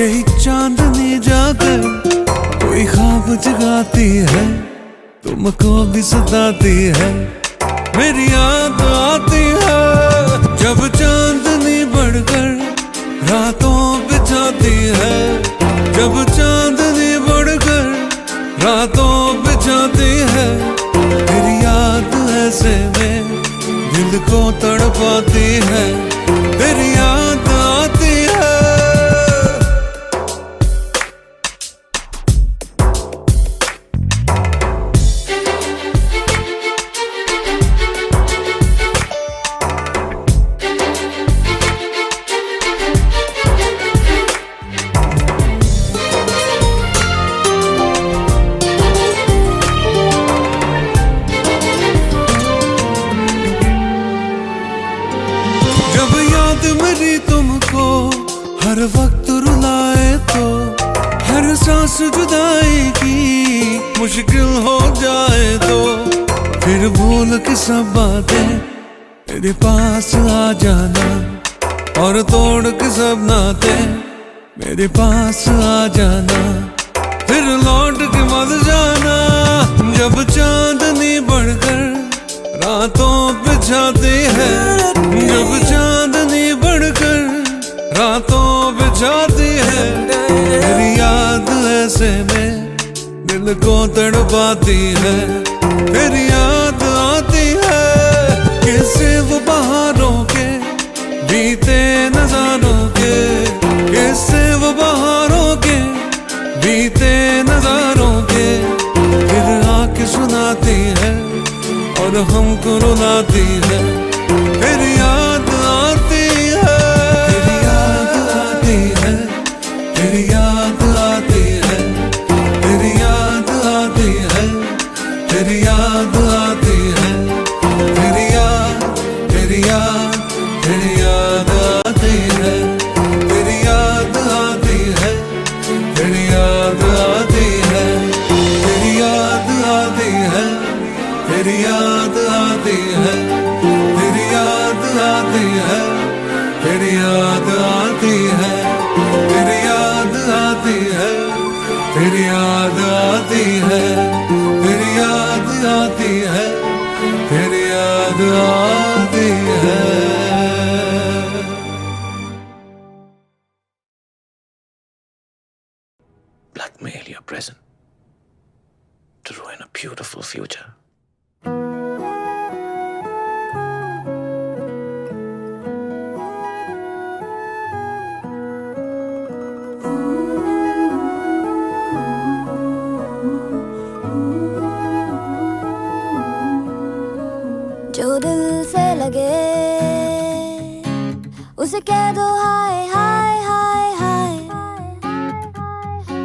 यही चांदनी जाकर कोई ख्वाब जगाती है, तुमको भी सताती है, मेरी याद आती है। जब चांदनी बढ़कर रातों बिछाती है, जब चांदनी बढ़कर रातों बिछाती है, तेरी याद ऐसे में दिल को तड़पाती है, तेरी याद आती है। मेरी तुमको हर वक्त रुलाए तो हर सांस जुदाई की मुश्किल हो जाए तो फिर भूल के सब बातें मेरे पास आ जाना, और तोड़ के सब नाते मेरे पास आ जाना, फिर लौट के मत जाना। जब चांदनी बढ़कर रातों बिछाती है, जब चांदनी बढ़कर रातों बिछाती है, तेरी याद ऐसे में दिल को तड़पाती है, तेरी याद आती है। कैसे वो बहारों के बीते नजारों के, कैसे वो बहारों के बीते नजारों के, फिर आके सुनाती है और हमको रुलाती है, तेरी याद आती है, तेरी याद आती है, तेरी याद आती है, तेरी याद आती है, तेरी याद आती है, तेरी याद, तेरी याद, तेरी याद आती है, तेरी याद आती है, तेरी याद आती है, तेरी याद आती है, तेरी याद आती है, तेरी याद आती है, तेरी याद आती है, तेरी याद आती है, तेरी याद आती है, तेरी याद आती है, तेरी याद आती है। Blackmail your present to ruin a beautiful future. जो दिल से लगे उसे कह दो हाय हाय हाय हाय,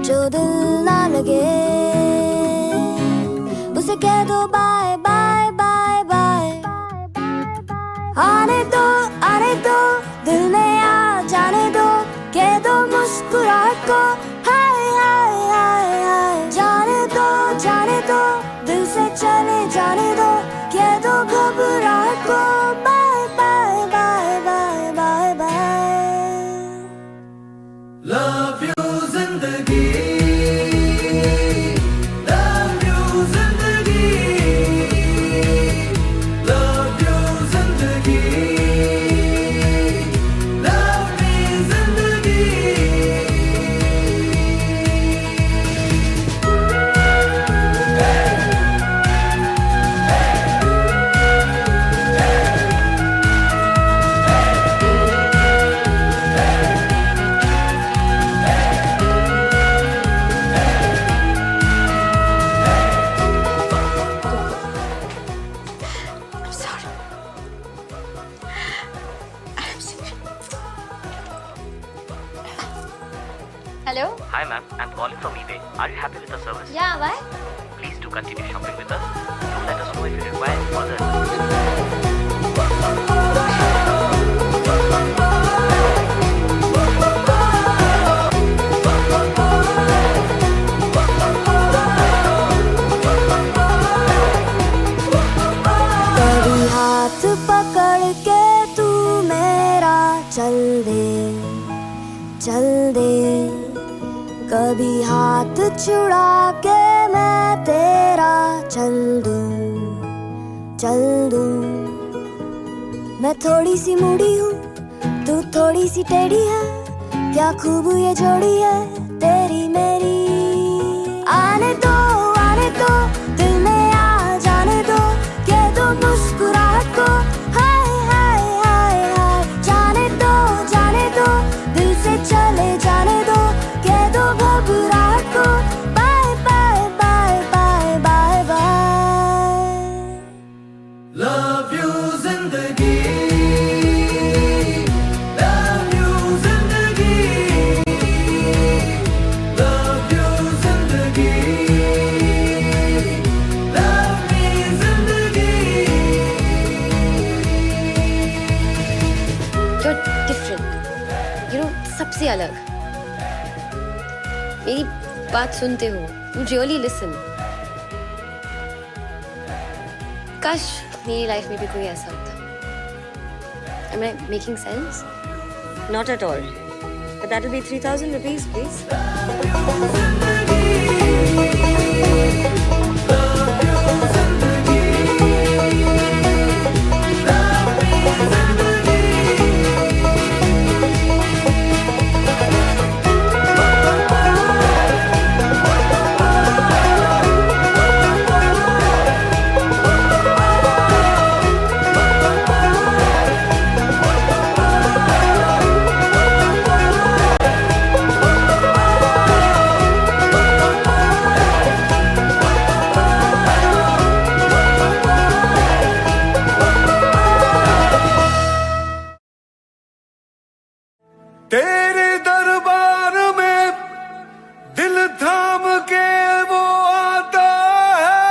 जो दिल ना लगे उसे कह दो बाय बाय बाय बाय। आने दो दिल में आ जाने दो, कह दो मुस्कुराहट को हाय हाय हाय हाय। जाने दो दिल से चले जाने दो, कह दो घबराहट को bye bye bye bye bye bye. Love you जिंदगी, लव यू जिंदगी, लव यू जिंदगी, लव मी जिंदगी। Hello? Hi ma'am, I'm calling from eBay. Are you happy with the service? Yeah, why? Please do continue shopping with us. Do let us know if you require any further. तेरी हाथ पकड़ के तू मेरा चल दे, चल दे। कभी हाथ छुड़ा के मैं तेरा चल दूं। मैं थोड़ी सी मूडी हूँ, तू थोड़ी सी टेढ़ी है, क्या खूब ये जोड़ी है तेरी मेरी। आने दो दिल में आ जाने दो, कह दो मुस्कुराहट को हाय हाय हाय हाय। जाने दो दिल से चले जाने दो, कह दो घबराहट को bye bye bye bye bye bye. Love you जिंदगी, love you जिंदगी, love you जिंदगी, love me जिंदगी। You're different, you know, सबसे अलग। मेरी बात सुनते हो, you really listen। काश मेरी लाइफ में भी कोई ऐसा होता। Am I making sense? Not at all. But that will be 3,000 rupees, please. तेरे दरबार में दिल थाम के वो आता है,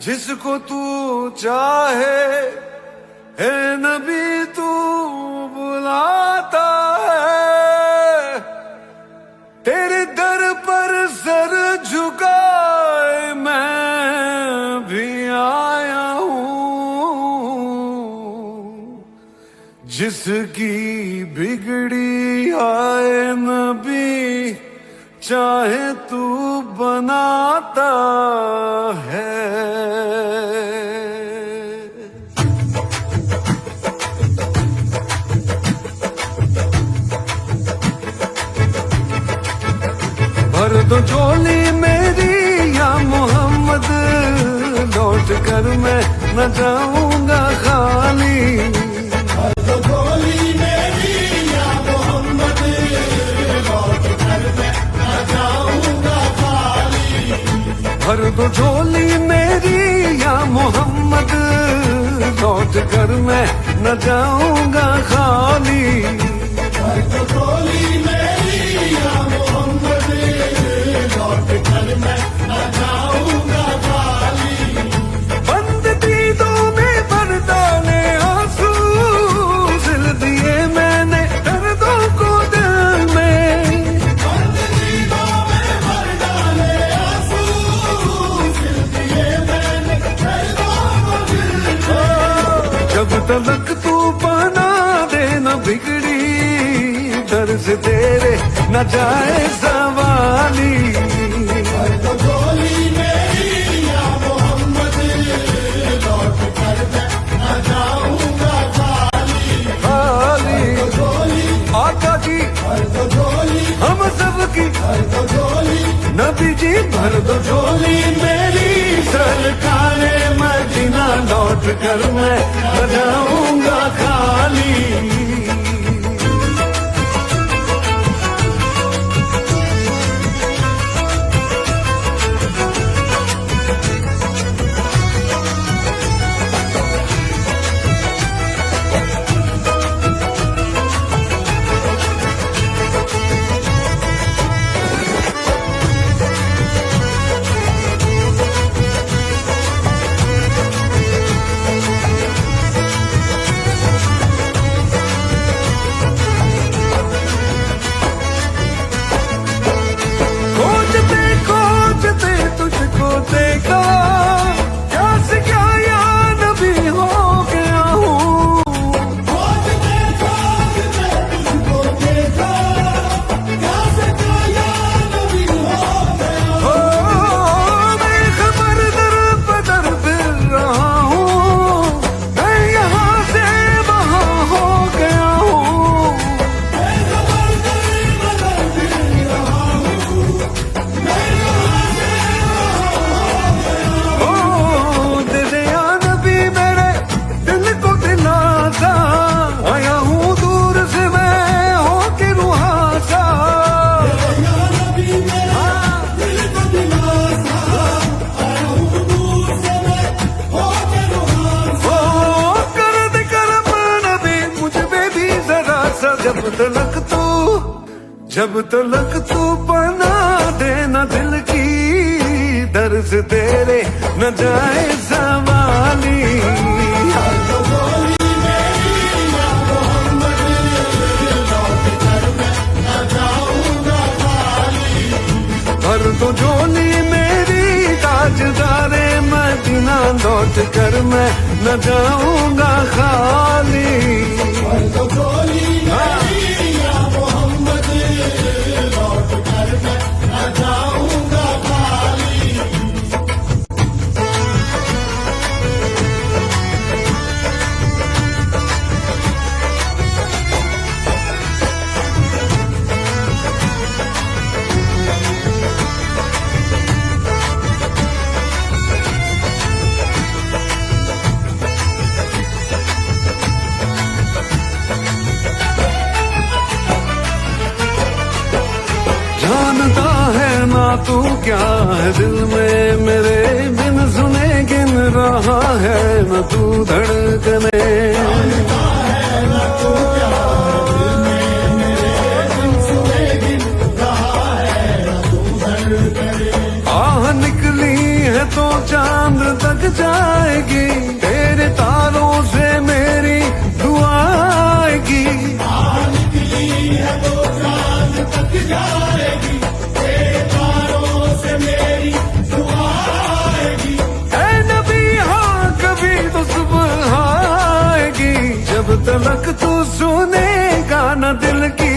जिसको तू चाहे है नबी तू बुलाता है। तेरे दर पर सर झुकाए मैं भी आया हूँ, जिसकी बिगड़ी आए नबी चाहे तू बनाता है। भर दो झोली मेरी या मोहम्मद, लौट कर मैं न जाऊंगा खाली। भर दो झोली मेरी या मोहम्मद, लौट कर मैं न जाऊंगा खाली। भर दो झोली मेरी या मोहम्मद, लौट कर मैं न जाऊंगा खाली। भर दो झोली मेरी या मोहम्मद, लौट कर मैं न जाऊंगा खाली। बंद दीदों में बरदाने आंसू सिल दिए मैंने दर्दों को दिल में। बंद दीदों में बरदाने आंसू सिल दिए मैंने दर्दों को दिल में। जब तलक तू बना दे न बिगड़ी, दर से तेरे न जाए सवाली। भर दो झोली मेरी या मोहम्मद, लौट कर मैं न जाऊंगा खाली। खाली आका जी भर दो झोली हम सबकी, भर दो झोली नबी जी भर दो झोली मेरी। सरकारे मदीना लौट कर मैं न जाऊंगा खाली। तलक तू बना देना दिल की दर्द तेरे न जाए सवाली। भर तो झोली मेरी ताजदारे मदीना, लौट कर मैं न जाऊंगा खाली। भर तो झोली मेरी या मोहम्मद, लौट कर मैं न जाऊंगा खाली। जानता है ना तू क्या है दिल में मेरे, बिन सुने गिन रहा है न तू धड़कने। जानता है ना तू क्या है दिल में मेरे, बिन सुने गिन रहा है न तू धड़कने। आह निकली है तो चांद तक जाएगी, तेरे तारों से मेरी दुआ आएगी। आह निकली है तो चांद तक जाएगी, तेरे तारों से मेरी दुआ आएगी। ऐ नबी हाँ कभी तो सुबह आएगी, जब तलक तू सुनेगा न दिल की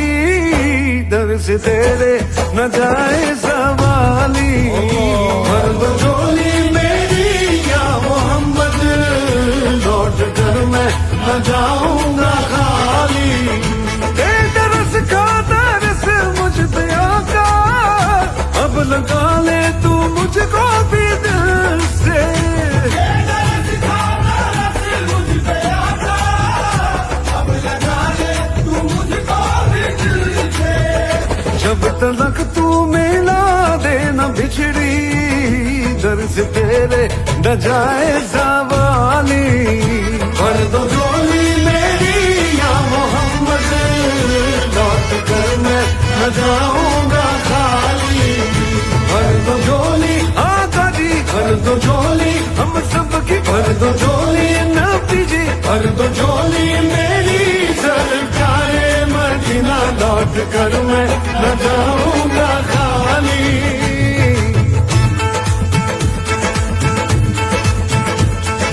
दर से तेरे न जाए सवाली। भर दो झोली मेरी या मोहम्मद, लौट कर मैं न जाऊंगा खाली। तरस का तरस मुझ पे आका, अब लगा ले तू मुझको भी दिल से। तरस का तरस मुझ पे आका, अब लगा ले तू मुझको भी दिल से। जब तलक तू मिला देना बिछड़ी दर से तेरे न जाए सवाली। भर दो झोली मेरी या मोहम्मद, लौट कर मैं न जाऊंगा खाली। भर दो झोली आका जी, भर दो झोली हम सब की, भर दो झोली नबी जी, भर दो झोली मेरी सरकारे मदीना, लौट कर मैं न जाऊंगा खाली।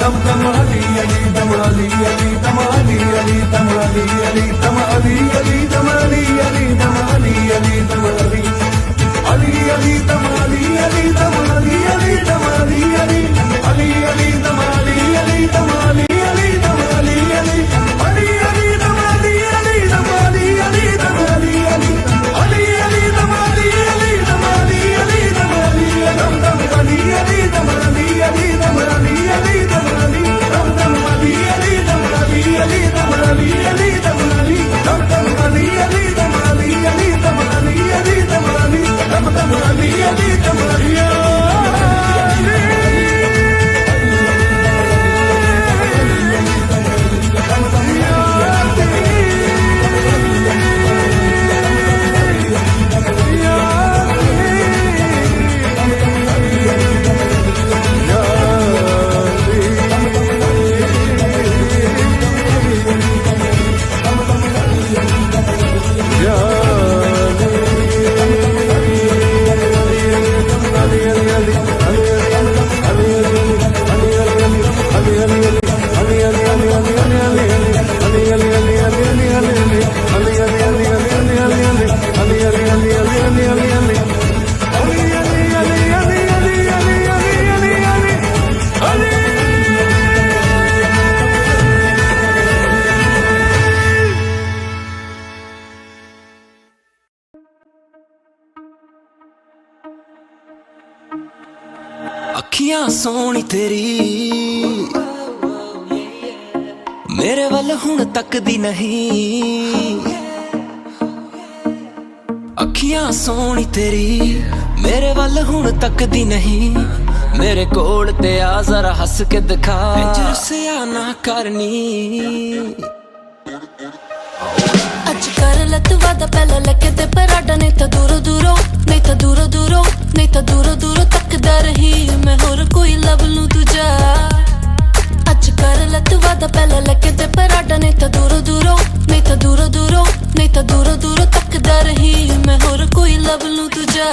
दम दम अली अली दम अली अली दम अली अली दम अली अली दम अली अली दम अली अली दम अली अली दम अली अली अली दम अली अली दम अली अली दम अली अली अली अली दम अली अली दम अली अली दम अली अली अली अली दम अली अली दम अली अली दम अली अली अली अली दम अली अली दम अली अली दम अली दम दम अली अली दम अली अली दम अली अली दम अली दम दम अली अली दम अली अली दम अली अली दम अली दम दम अली अली दम अली अली दम अली अली दम अली दम दम अली अली दम अली अली। अखियां सोनी तेरी मेरे वल हुण तकदी नहीं, अखियां सोनी तेरी मेरे वल हुण तकदी नहीं। मेरे कोल ते आ जरा हस के दिखा, रुसिया ना करनी अज कर ਲੱਤ ਵਾਦਾ ਪਹਿਲਾਂ ਲੱਕੇ ਤੇ ਪਰਾਡਾ ਨਹੀਂ ਤਾਂ ਦੂਰੋਂ ਦੂਰੋਂ ਨਹੀਂ ਤਾਂ ਦੂਰੋਂ ਦੂਰੋਂ ਨਹੀਂ ਤਾਂ ਦੂਰੋਂ ਦੂਰੋਂ ਤੱਕਦਾ ਰਹੀ ਮੈਂ ਹੋਰ ਕੋਈ ਲੱਭ ਲੂੰ ਦੂਜਾ ਅੱਜ ਕਰ ਲੱਤ ਵਾਦਾ ਪਹਿਲਾਂ ਲੱਕੇ ਤੇ ਪਰਾਡਾ ਨਹੀਂ ਤਾਂ ਦੂਰੋਂ ਦੂਰੋਂ ਨਹੀਂ ਤਾਂ ਦੂਰੋਂ ਦੂਰੋਂ ਨਹੀਂ ਤਾਂ ਦੂਰੋਂ ਦੂਰੋਂ ਤੱਕਦਾ ਰਹੀ ਮੈਂ ਹੋਰ ਕੋਈ ਲੱਭ ਲੂੰ ਦੂਜਾ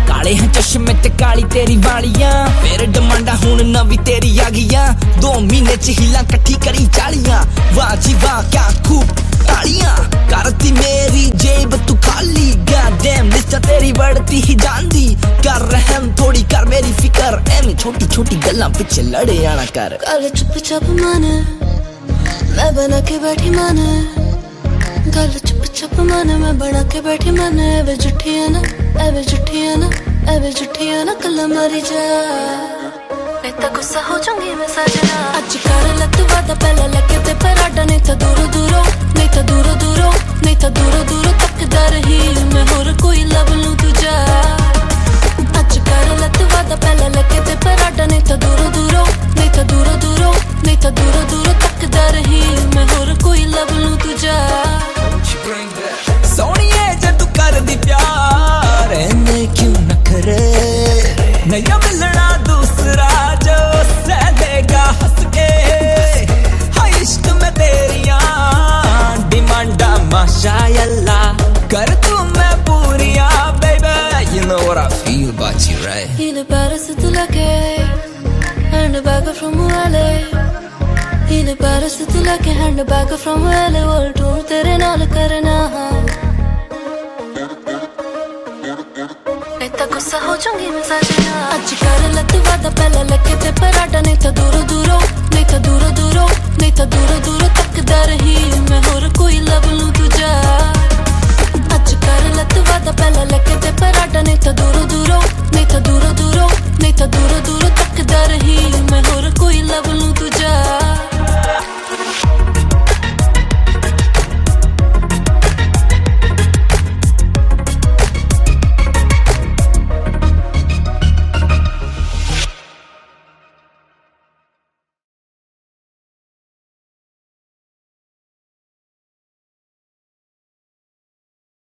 ਕਾਲੇ हैं चश्मे ते काली तेरी वालियां फिर डिमांडा हुण नवी तेरी आ गईयां 2 महीने च हिला कट्ठी करी 40 वाह जी वाह क्या खूब तालियां करती मेरी जेब तू खाली गॉडडैम लिस्ट तेरी बढ़ती ही जांदी कर रहम थोड़ी कर मेरी फिकर एवें छोटी छोटी गल्लां पिछे लड़े आना कर गल चुप चाप मन मैं बना के बैठी मन गल चुप चाप मन मैं बना के बैठी मन एवे जुठियां ना एवे जुठियां ना ਐਵੇਂ ਝੂਠੀਆਂ ਨਾ ਗੱਲਾਂ ਮਾਰੀ ਜਾ ਨਹੀਂ ਤਾਂ ਗੁੱਸਾ ਹੋ ਜਾਊਂਗੀ ਮੈਂ ਸਜਣਾ ਅੱਜ ਕਰ ਲੱਤ ਵਾਦਾ ਪਹਿਲਾਂ ਲੱਗੇ ਤੇ ਪਰਾਡਾ ਨਹੀਂ ਤਾਂ ਦੂਰੋਂ ਦੂਰੋਂ ਨਹੀਂ ਤਾਂ ਦੂਰੋਂ ਦੂਰੋਂ ਨਹੀਂ ਤਾਂ ਦੂਰੋਂ ਦੂਰੋਂ ਤੱਕਦਾ ਰਹੀ ਮੈਂ ਹੋਰ ਕੋਈ ਲੱਭ ਲੂੰ ਦੂਜਾ ਅੱਜ ਕਰ ਲੱਤ ਵਾਦਾ ਪਹਿਲਾਂ ਲੱਗੇ ਤੇ ਪਰਾਡਾ ਨਹੀਂ ਤਾਂ ਦੂਰੋਂ ਦੂਰੋਂ ਨਹੀਂ ਤਾਂ ਦੂਰੋਂ ਦੂਰੋਂ ਨਹੀਂ ਤਾਂ ਦੂਰੋਂ ਦੂਰੋਂ ਤੱਕਦਾ ਰਹੀ ਮੈਂ ਹੋਰ ਕੋਈ ਲੱਭ ਲੂੰ ਦੂਜਾ ਸੋਹਣੀਏ ਜੇ ਤੂੰ ਕਰਦੀ ਪਿਆਰ ਐਨੇ ਕਿਉਂ ਨਾ ਕਰੇ ਨया मिलना दूसरा जो सह देगा हंस के हाय इश्क में तेरिया डिमांडा माशाअल्लाह कर तू मैं पूरिया baby you know what I feel about you right Feel it better to do like it and the bag from LA Feel it better to do like it and the bag from LA world tour तेरे नाल करना ਤਾਂ ਗੁੱਸਾ ਹੋ ਜਾਊਂਗੀ ਮੈਂ ਸਜਣਾ ਅੱਜ ਕਰ ਲੱਤ ਵਾਦਾ ਪਹਿਲਾਂ ਲੱਕੇ ਤੇ ਪਰਾਡਾ ਨਹੀਂ ਤਾਂ ਦੂਰੋਂ ਦੂਰੋਂ ਨਹੀਂ ਤਾਂ ਦੂਰੋਂ ਦੂਰੋਂ ਨਹੀਂ ਤਾਂ ਦੂਰੋਂ ਦੂਰੋਂ ਤੱਕਦਾ ਰਹੀ ਮੈਂ ਹੋਰ ਕੋਈ ਲੱਭ ਲੂੰ ਦੂਜਾ